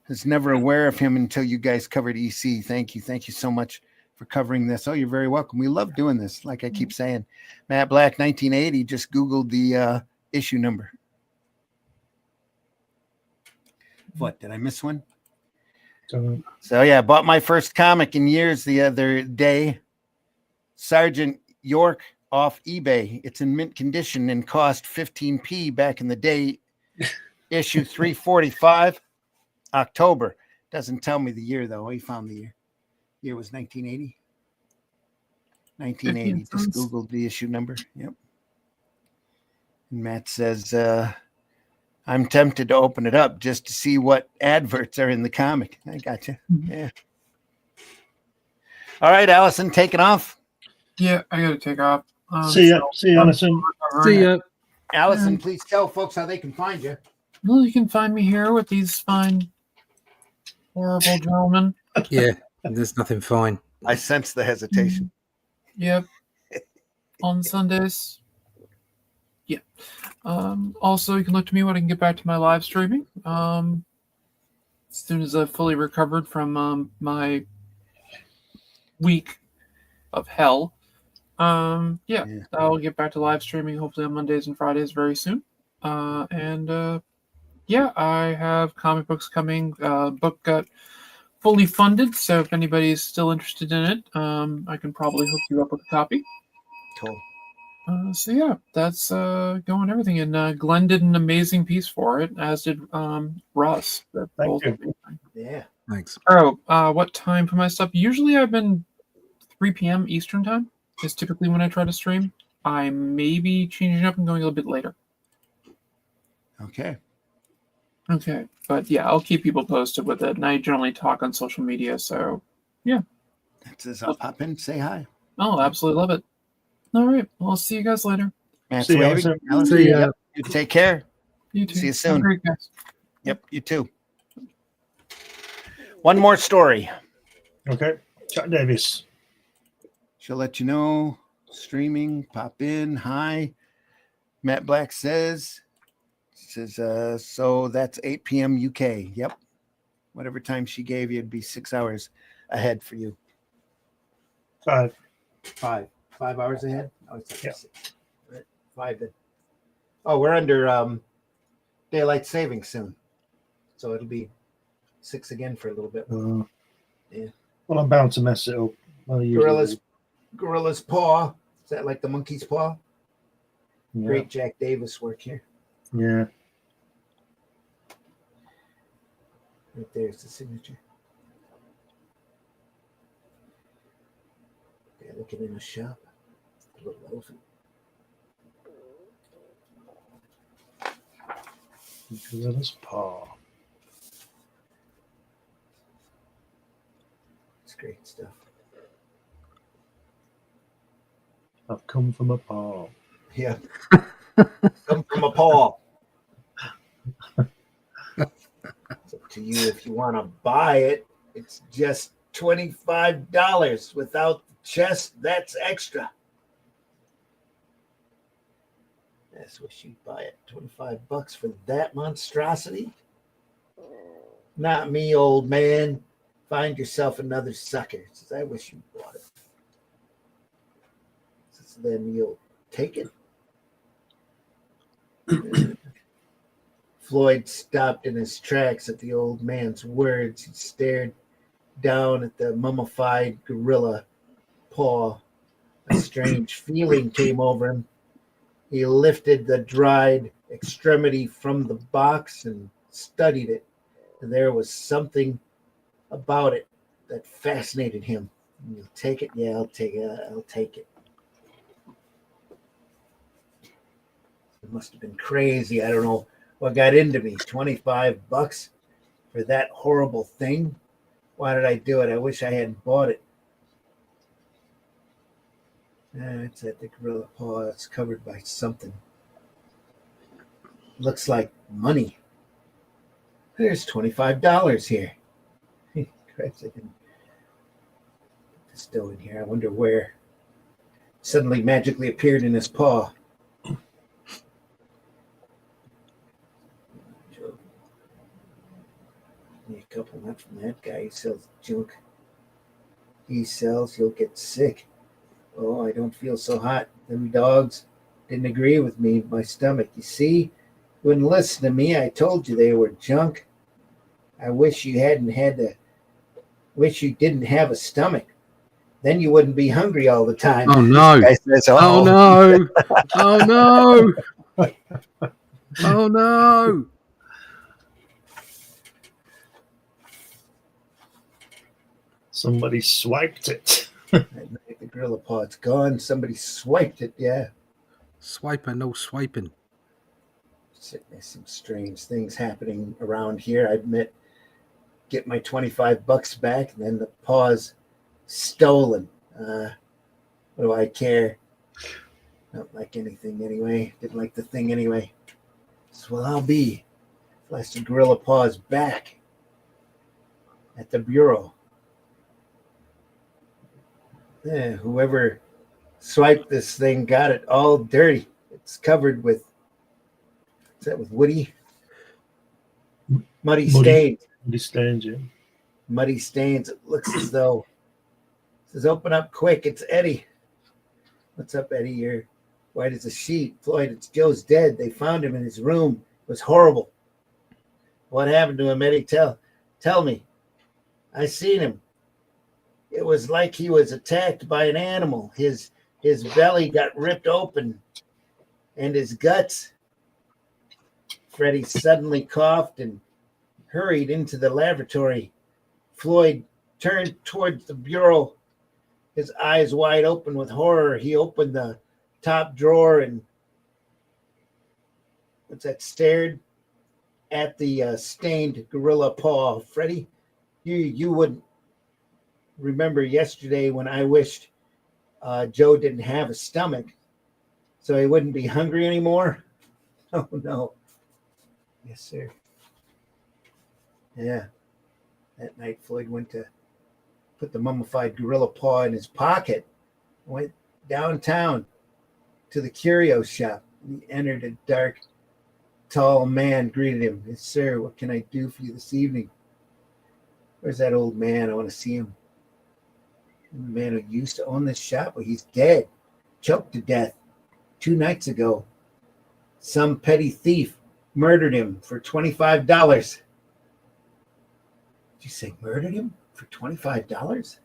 I was never aware of him until you guys covered EC. Thank you. Thank you so much for covering this. Oh, you're very welcome. We love doing this. Like I keep saying, Matt Black, 1980, just Googled the issue number. What, did I miss one? So yeah, bought my first comic in years the other day. Sergeant York off eBay. It's in mint condition and cost 15p back in the day. Issue 345, October. Doesn't tell me the year though. He found the year. Year was 1980. 1980. Just Googled the issue number. Yep. And Matt says, I'm tempted to open it up just to see what adverts are in the comic. I got you. Yeah. All right, Allison, taking off. Yeah, I got to take off. See you, Allison. See ya. Allison, please tell folks how they can find you. Well, you can find me here with these fine, horrible gentlemen. Yeah, there's nothing fine. I sense the hesitation. Yep. On Sundays. Yeah. Also, you can look to me when I can get back to my live streaming. As soon as I've fully recovered from my week of hell. I'll get back to live streaming hopefully on Mondays and Fridays very soon. I have comic books coming. Book got fully funded, so if anybody's still interested in it, I can probably hook you up with a copy. Cool. That's going everything. And Glenn did an amazing piece for it, as did Russ. Thank you. Yeah. Thanks. What time for my stuff? Usually I've been 3 p.m. Eastern time is typically when I try to stream. I may be changing up and going a little bit later. Okay. But yeah, I'll keep people posted with it. And I generally talk on social media, so yeah. That says I'll pop in, say hi. Oh, absolutely love it. All right. Well, I'll see you guys later. Matt's See you, waving. Allison. See ya. Yep. You take care. You too. See you soon. Have a great guys. Yep, you too. One more story. Okay. Jack Davis. She'll let you know. Streaming, pop in. Hi. Matt Black says, so that's 8 p.m. UK. Yep. Whatever time she gave you, it'd be 6 hours ahead for you. 5. 5 hours ahead? Oh, it's like Yeah. 6. Right. 5 then. Oh, we're under daylight savings soon. So it'll be 6 again for a little bit. Yeah. Well, I'm bound to mess it up. Well, usually Gorilla's paw. Is that like the monkey's paw? do. Yeah. Great Jack Davis work here. Yeah. Right there's the signature. Yeah, looking in a shop. A little elephant. Gorilla's paw. It's great stuff. I've come from a paw. Yeah. Come from a paw. It's up to you if you want to buy it. It's just $25 without the chest. That's extra. That's what you'd buy it. $25 for that monstrosity? Not me, old man. Find yourself another sucker. Says, I wish you bought it. Says, So then you'll take it? Floyd stopped in his tracks at the old man's words. He stared down at the mummified gorilla paw. A strange feeling came over him. He lifted the dried extremity from the box and studied it. And there was something about it that fascinated him. You'll take it? Yeah, I'll take it. I'll take it. It must have been crazy. I don't know what got into me. $25 for that horrible thing? Why did I do it? I wish I hadn't bought it. It's at the gorilla paw. It's covered by something. Looks like money. There's $25 here. Christ, I didn't put this dough in here. I wonder where. Suddenly magically appeared in his paw. A couple, not from that guy. He sells junk. He sells, you'll get sick. Oh, I don't feel so hot. Them dogs didn't agree with me. My stomach. You see? Wouldn't listen to me. I told you they were junk. I wish you didn't have a stomach. Then you wouldn't be hungry all the time. Oh no. Says, Oh no. Oh no. Oh no. Somebody swiped it. The gorilla paw's gone. Somebody swiped it, yeah. Swiper, no swiping. There's some strange things happening around here. I admit, get my $25 back, and then the paw's stolen. What do I care? Don't like anything anyway. Didn't like the thing anyway. So I'll be. Unless the gorilla paw's back at the bureau. Yeah, whoever swiped this thing got it all dirty. It's covered with, is that with Woody? Muddy stains. Muddy stains, yeah. Muddy stains. It looks as though, it says open up quick. It's Eddie. What's up, Eddie? You're white as a sheet. Floyd, it's Joe's dead. They found him in his room. It was horrible. What happened to him, Eddie? Tell me. I seen him. It was like he was attacked by an animal. His belly got ripped open and his guts. Freddie suddenly coughed and hurried into the lavatory. Floyd turned towards the bureau, his eyes wide open with horror. He opened the top drawer and stared at the stained gorilla paw. Freddie, you wouldn't remember yesterday when I wished Joe didn't have a stomach so he wouldn't be hungry anymore? Oh, no. Yes, sir. Yeah. That night, Floyd went to put the mummified gorilla paw in his pocket, went downtown to the curio shop. He entered. A dark, tall man greeted him. Yes, sir. What can I do for you this evening? Where's that old man? I want to see him. The man who used to own this shop, well, he's dead, choked to death 2 nights ago. Some petty thief murdered him for $25. Did you say murdered him for $25?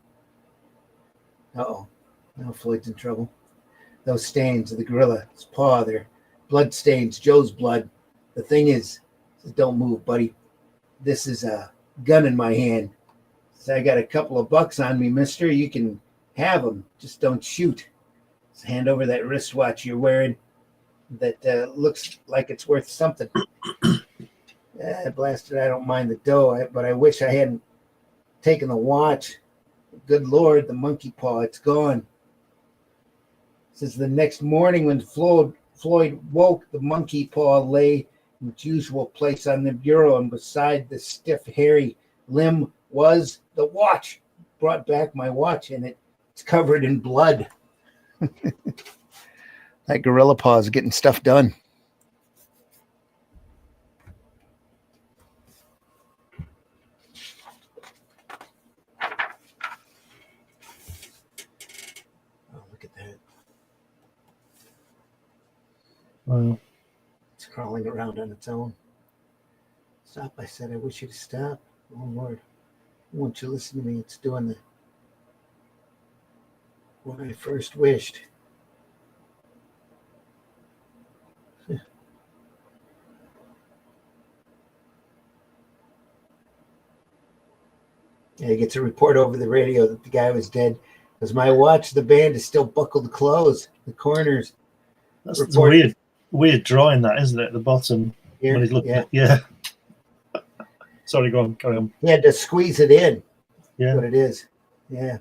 Uh-oh. Now Floyd's in trouble. Those stains of the gorilla's paw, they're blood stains, Joe's blood. The thing is, don't move, buddy. This is a gun in my hand. I got a couple of bucks on me, mister. You can have them. Just don't shoot. Just hand over that wristwatch you're wearing that looks like it's worth something. Blasted, I don't mind the dough, but I wish I hadn't taken the watch. Good Lord, the monkey paw, it's gone. Says the next morning when Floyd woke, the monkey paw lay in its usual place on the bureau, and beside the stiff, hairy limb was the watch. Brought back my watch, and it's covered in blood. That gorilla paw is getting stuff done. Oh, look at that. Wow. It's crawling around on its own. Stop, I said. I wish you to stop. Oh, Lord. Won't you listen to me? It's doing what I first wished. Yeah, he gets a report over the radio that the guy was dead. Because my watch, the band is still buckled closed. The corners. That's a weird drawing, that, isn't it? At the bottom. Here, when he's looking at, yeah. Sorry, go on, carry on. He had to squeeze it in. Yeah. What it is. Yeah.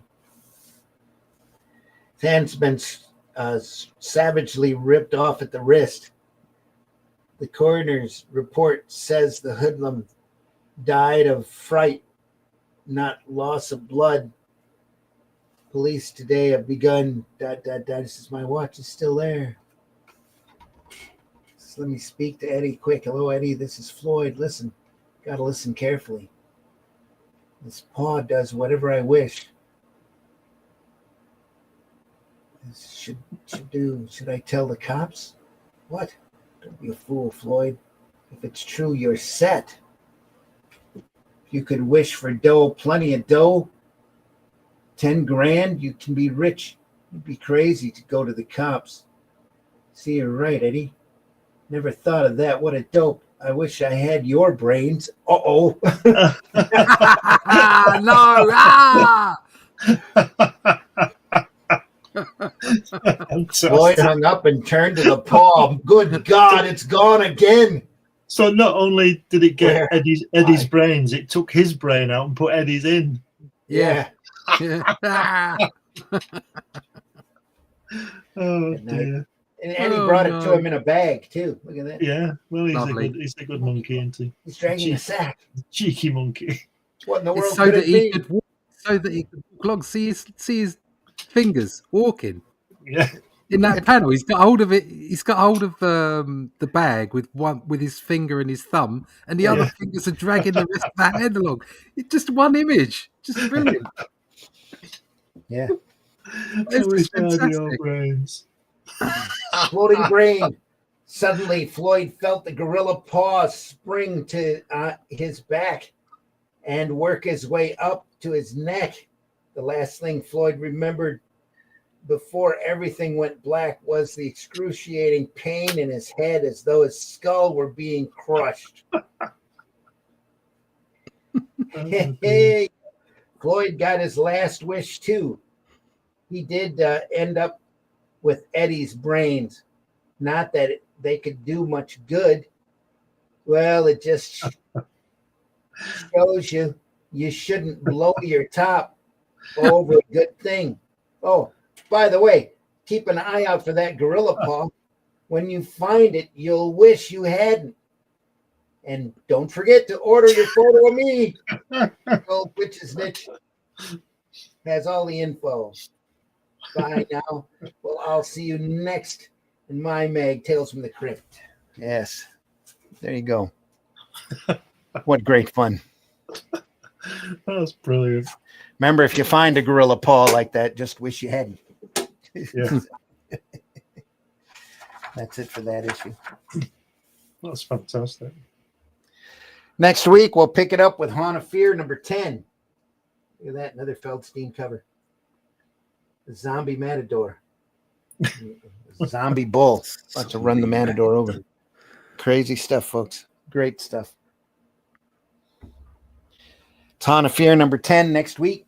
His hand's been savagely ripped off at the wrist. The coroner's report says the hoodlum died of fright, not loss of blood. Police today have begun. This is my watch is still there. So let me speak to Eddie quick. Hello, Eddie. This is Floyd. Listen, gotta listen carefully. This paw does whatever I wish. This should I tell the cops? What? Don't be a fool, Floyd. If it's true, you're set. If you could wish for dough, plenty of dough, 10 grand, you can be rich. You'd be crazy to go to the cops. See, you're right, Eddie. Never thought of that. What a dope. I wish I had your brains. Uh-oh. No. Floyd hung up and turned to the paw. Good God, it's gone again. So not only did it get Eddie's brains, it took his brain out and put Eddie's in. Yeah. Oh dear. And he brought it to him in a bag too. Look at that. Yeah. Well, he's a good monkey, isn't he? He's dragging a sack. Cheeky monkey. What in the world so could that it he be? could walk, so that he could walk, see his fingers walking. Yeah. In that panel, he's got hold of it. He's got hold of the bag with his finger and his thumb, and the other fingers are dragging the rest of the hand along. It's just one image, just brilliant. Yeah, it's fantastic. Brains. Floating brain. Suddenly, Floyd felt the gorilla paw spring to his back and work his way up to his neck. The last thing Floyd remembered before everything went black was the excruciating pain in his head, as though his skull were being crushed. Hey, Floyd got his last wish too. He did end up with Eddie's brains. Not that they could do much good. Well, it just shows you shouldn't blow your top over a good thing. Oh, by the way, keep an eye out for that gorilla paw. When you find it, you'll wish you hadn't. And don't forget to order your photo of me. Old Witch's Niche has all the info. Bye now. Well, I'll see you next in my mag, Tales from the Crypt. Yes. There you go. What great fun. That was brilliant. Remember, if you find a gorilla paw like that, just wish you hadn't. Yeah. That's it for that issue. That's fantastic. Next week, we'll pick it up with Haunt of Fear number 10. Look at that, another Feldstein cover. The zombie matador. Zombie bull. About to run the matador over. Crazy stuff, folks. Great stuff. It's Haunt of Fear number 10 next week.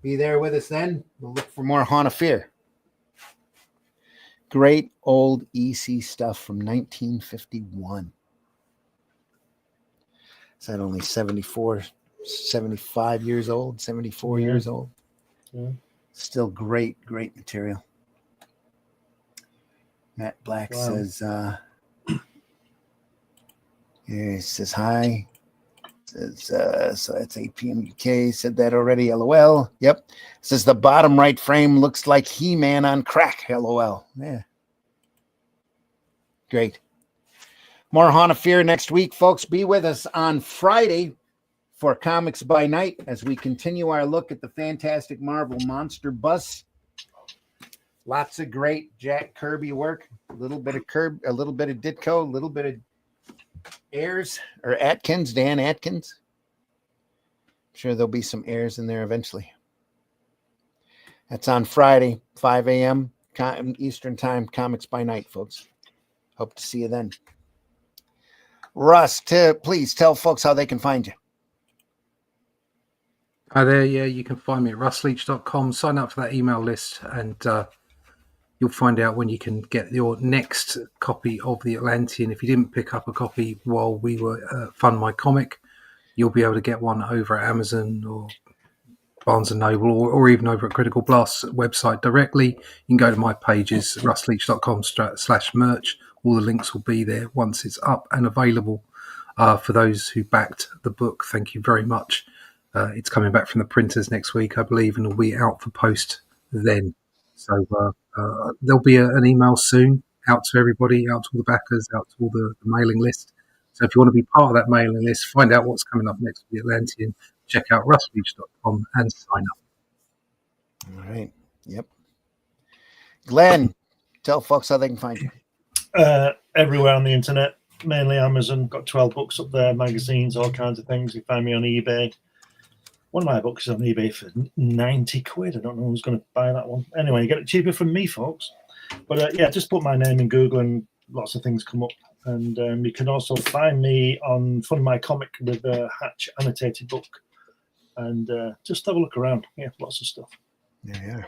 Be there with us then. We'll look for more Haunt of Fear. Great old EC stuff from 1951. Is that only 75 years old, 74 years old? Yeah. Still great material. Matt Black says, he says hi. Says, so that's 8 p.m. UK. Said that already. LOL. Yep. Says the bottom right frame looks like He-Man on crack. LOL. Yeah. Great. More Haunt of Fear next week, folks. Be with us on Friday for Comics by Night as we continue our look at the Fantastic Marvel Monster Bus. Lots of great Jack Kirby work. A little bit of a little bit of Ditko, a little bit of Ayers or Atkins, Dan Atkins. I'm sure there'll be some Ayers in there eventually. That's on Friday, 5 a.m. Eastern Time, Comics by Night, folks. Hope to see you then. Russ, please tell folks how they can find you. Hi there, yeah, you can find me at russleach.com. Sign up for that email list, and you'll find out when you can get your next copy of The Atlantean. If you didn't pick up a copy while we were Fund My Comic, you'll be able to get one over at Amazon or Barnes & Noble, or even over at Critical Blast's website directly. You can go to my pages, russleach.com/merch. All the links will be there once it's up and available. For those who backed the book, thank you very much. It's coming back from the printers next week, I believe, and will be out for post then. So there'll be an email soon out to everybody, out to all the backers, out to all the mailing list. So if you want to be part of that mailing list, find out what's coming up next for The Atlantean, check out russleach.com and sign up. All right. Yep. Glenn, tell folks how they can find you. Everywhere on the internet, mainly Amazon. Got 12 books up there, magazines, all kinds of things. You find me on eBay. One of my books is on eBay for 90 quid. I don't know who's going to buy that one. Anyway, you get it cheaper from me, folks. But yeah, just put my name in Google and lots of things come up. And you can also find me on Fund My Comic with a Hatch annotated book. And just have a look around. Yeah, lots of stuff. Yeah.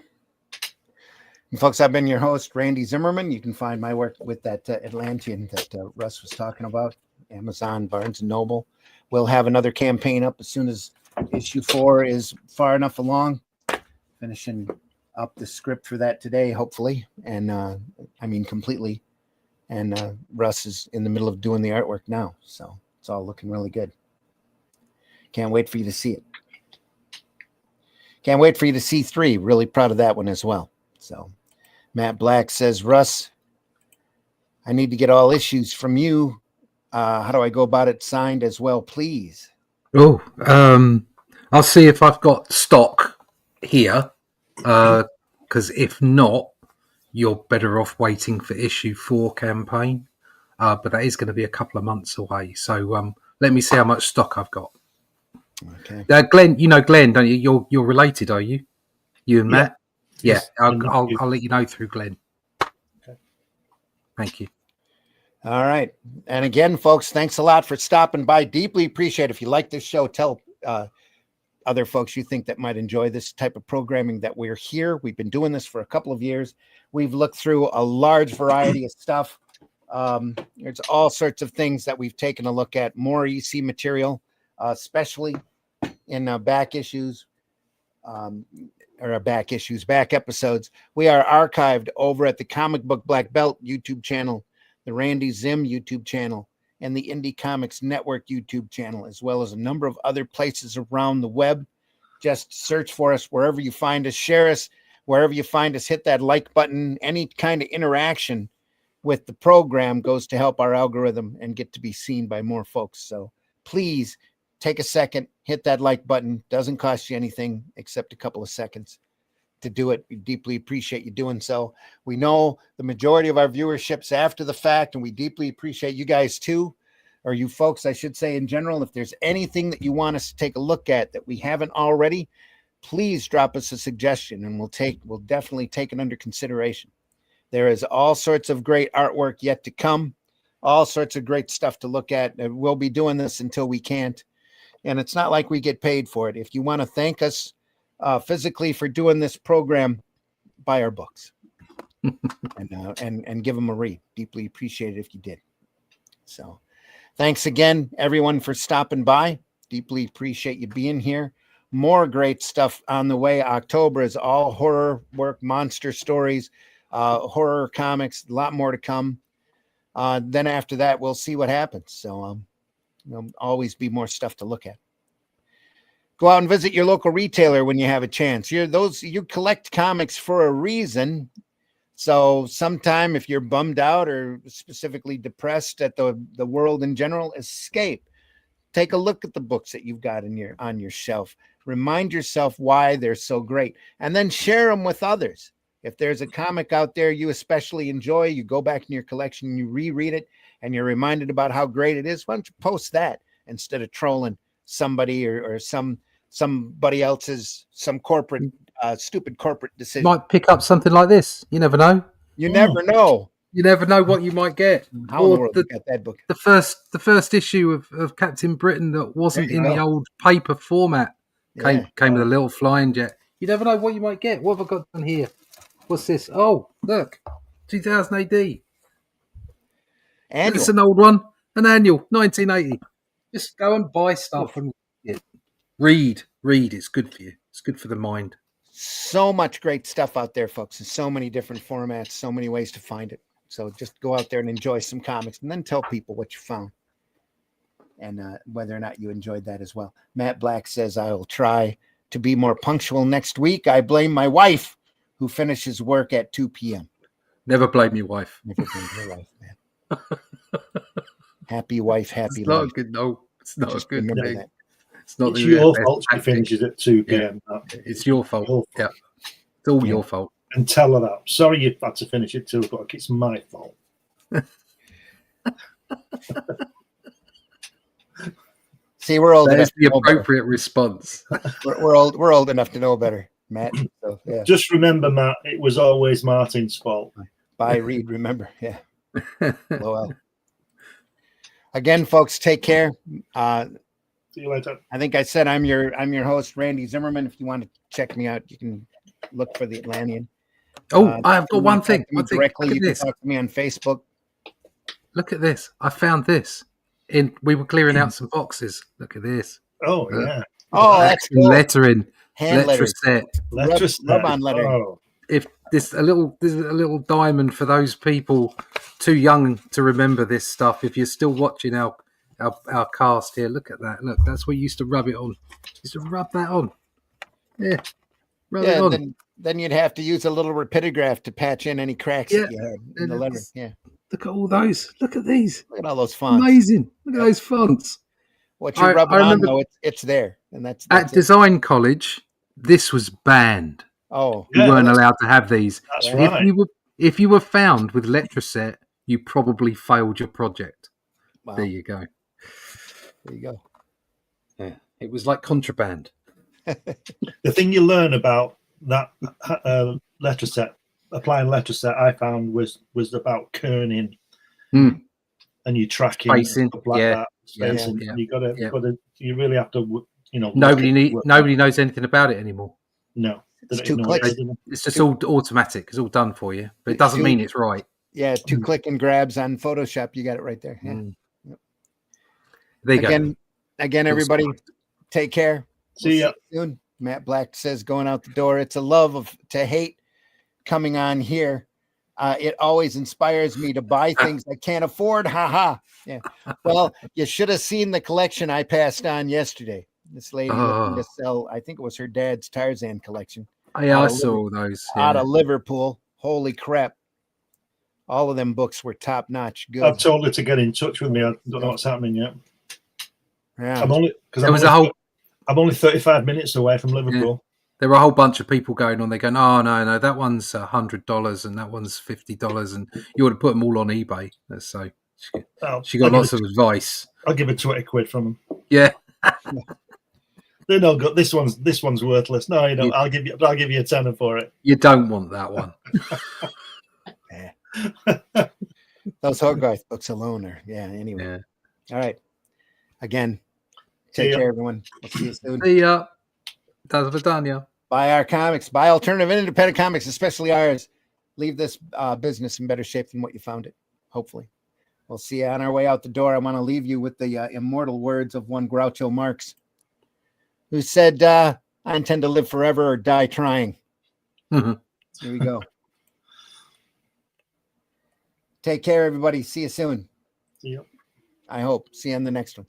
And folks, I've been your host, Randy Zimmerman. You can find my work with that Atlantean that Russ was talking about. Amazon, Barnes & Noble. We'll have another campaign up as soon as issue 4 is far enough along. Finishing up the script for that today, hopefully. And I mean, completely. And Russ is in the middle of doing the artwork now. So it's all looking really good. Can't wait for you to see it. Can't wait for you to see 3. Really proud of that one as well. So Matt Black says, Russ, I need to get all issues from you. How do I go about it signed as well, please? Oh, I'll see if I've got stock here. Because if not, you're better off waiting for issue 4 campaign. But that is going to be a couple of months away. So let me see how much stock I've got. Okay. Glenn, you know Glenn, don't you? You're related, are you? You and Matt? Yeah, Yes. I'll let you know through Glenn. Okay. Thank you. All right. And again, folks, thanks a lot for stopping by. Deeply appreciate it. If you like this show, tell other folks you think that might enjoy this type of programming that we're here. We've been doing this for a couple of years. We've looked through a large variety of stuff. There's all sorts of things that we've taken a look at. More EC material, especially in back issues. Back episodes. We are archived over at the Comic Book Black Belt YouTube channel, the Randy Zim YouTube channel, and the Indie Comics Network YouTube channel, as well as a number of other places around the web. Just search for us wherever you find us, share us wherever you find us, hit that like button. Any kind of interaction with the program goes to help our algorithm and get to be seen by more folks. So please take a second, hit that like button. Doesn't cost you anything except a couple of seconds to do it. We deeply appreciate you doing so. We know the majority of our viewership's after the fact, and we deeply appreciate you guys too, or you folks, I should say in general. If there's anything that you want us to take a look at that we haven't already, please drop us a suggestion and we'll definitely take it under consideration. There is all sorts of great artwork yet to come, all sorts of great stuff to look at. We'll be doing this until we can't. And it's not like we get paid for it. If you want to thank us physically for doing this program, buy our books and give them a read. Deeply appreciate it if you did. So thanks again, everyone, for stopping by. Deeply appreciate you being here. More great stuff on the way. October is all horror work, monster stories, horror comics, a lot more to come. Then after that, we'll see what happens. So there'll always be more stuff to look at. Go out and visit your local retailer when you have a chance. You collect comics for a reason. So sometime if you're bummed out or specifically depressed at the world in general, escape. Take a look at the books that you've got on your shelf. Remind yourself why they're so great, and then share them with others. If there's a comic out there you especially enjoy, you go back in your collection and you reread it and you're reminded about how great it is, why don't you post that instead of trolling somebody or somebody else's, some corporate, stupid corporate decision. Might pick up something like this. You never know. You never know. You never know what you might get. How in the world you got that book? The first issue of Captain Britain that wasn't in the old paper format came with a little flying jet. You never know what you might get. What have I got done here? What's this? Oh, look, 2000 AD. Annual. It's an old one, an annual, 1980. Just go and buy stuff and read. It's good for you. It's good for the mind. So much great stuff out there, folks, in so many different formats, so many ways to find it. So just go out there and enjoy some comics and then tell people what you found and whether or not you enjoyed that as well. Matt Black says, I will try to be more punctual next week. I blame my wife who finishes work at 2 p.m. Never blame your wife. Never blame your wife, man. Happy wife, happy It's life. not a good, no, it's not Just a good remember thing. that. It's not It's the your best fault she tactic. finishes at 2 p.m. It's your fault. Yeah. It's all your fault. And tell her that. Sorry you had to finish at 2 o'clock. It's my fault. See, we're old That enough is the to know better. appropriate response. We're old enough to know better, Matt. So, yeah. Just remember, Matt, it was always Martin's fault. Bye, Reed. Remember, yeah. Well. Again, folks, take care. See you later. I think I said I'm your host, Randy Zimmerman. If you want to check me out, you can look for the Atlantean. Oh, I've got one thing. Directly, Look you at can this. talk to me on Facebook. Look at this. I found this. We were clearing out some boxes. Look at this. Oh, yeah. Oh, that's Actual cool. lettering. Hand letters. Set. Rub on lettering. Oh, If there's a little diamond for those people too young to remember this stuff. If you're still watching our cast here, look at that. Look, that's what you used to rub it on. Used to rub that on. Yeah. Rub it on. Then you'd have to use a little rapidograph to patch in any cracks that you had in the lettering. Yeah. Look at all those. Look at these. Look at all those fonts. Amazing. Look at those fonts. What you're rubbing on, though, it's there. And that's at Design College, this was banned. Oh. You weren't allowed to have these. That's right. If you were found with Letraset, you probably failed your project. Wow. There you go. There you go. Yeah. It was like contraband. The thing you learn about that letter set, applying letter set, I found was about kerning and you tracking Spacing, stuff like that. Spacing. Yeah. You gotta. You really have to. Nobody knows anything about it anymore. No, It's 2 clicks. It's just all automatic. It's all done for you, but it doesn't mean it's right. Yeah, 2 click and grabs on Photoshop. You got it right there. Yeah. Yep. There you go. Again, everybody, take care. See ya. Soon. Matt Black says, going out the door. It's a love to hate coming on here. It always inspires me to buy things I can't afford. Ha ha. Yeah. Well, you should have seen the collection I passed on yesterday. This lady looking to sell, I think it was her dad's Tarzan collection. I saw those. Out of Liverpool. Holy crap. All of them books were top notch. Good. I've told her to get in touch with me. I don't know what's happening yet. Yeah. I'm only 35 minutes away from Liverpool. Yeah. There were a whole bunch of people going on. They're going, oh no, that one's $100 and that one's $50, and you ought to put them all on eBay. So she got lots of advice. I'll give her 20 quid from them. Yeah. They don't go. This one's worthless. No, you don't. I'll give you a tenner for it. You don't want that one. Those Hogarth books alone are, anyway. Yeah. All right. Again, take care, everyone. We'll see you soon. See ya. Das Vidania. Buy our comics. Buy alternative and independent comics, especially ours. Leave this business in better shape than what you found it, hopefully. We'll see you on our way out the door. I want to leave you with the immortal words of one Groucho Marx, who said, I intend to live forever or die trying. Mm-hmm. Here we go. Take care, everybody. See you soon. See you. I hope. See you on the next one.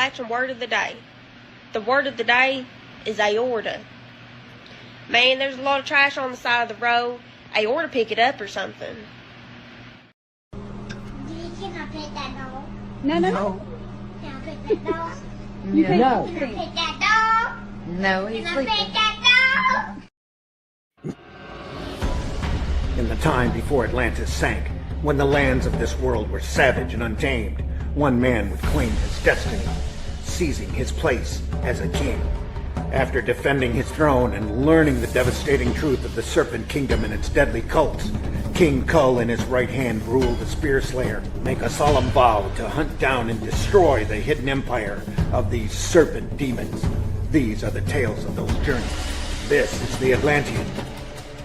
Appalachian word of the day. The word of the day is aorta. Man, there's a lot of trash on the side of the road. Aorta pick it up or something. Can I pet that dog? No. Can I pet that dog? No. Can I pet that dog? No, he's Can I sleeping. pet that dog? In the time before Atlantis sank, when the lands of this world were savage and untamed, one man would claim his destiny, seizing his place as a king. After defending his throne and learning the devastating truth of the Serpent Kingdom and its deadly cults, King Kull in his right hand ruled the Spear Slayer, make a solemn vow to hunt down and destroy the hidden empire of these serpent demons. These are the tales of those journeys. This is the Atlantean.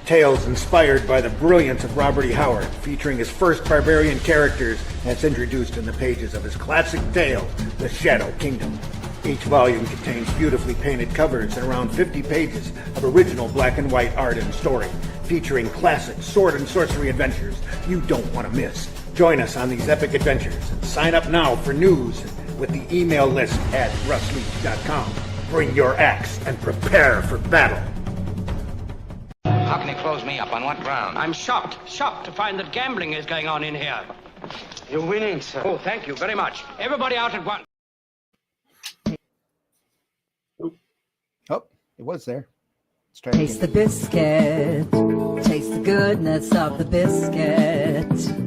Tales inspired by the brilliance of Robert E. Howard, featuring his first barbarian characters as introduced in the pages of his classic tale, The Shadow Kingdom. Each volume contains beautifully painted covers and around 50 pages of original black and white art and story, featuring classic sword and sorcery adventures you don't want to miss. Join us on these epic adventures and sign up now for news with the email list at russleach.com. Bring your axe and prepare for battle. How can he close me up? On what ground? I'm shocked to find that gambling is going on in here. You're winning, sir. Oh, thank you very much. Everybody out at once. Oh, it was there. Let's try Taste the biscuit. Taste the goodness of the biscuit.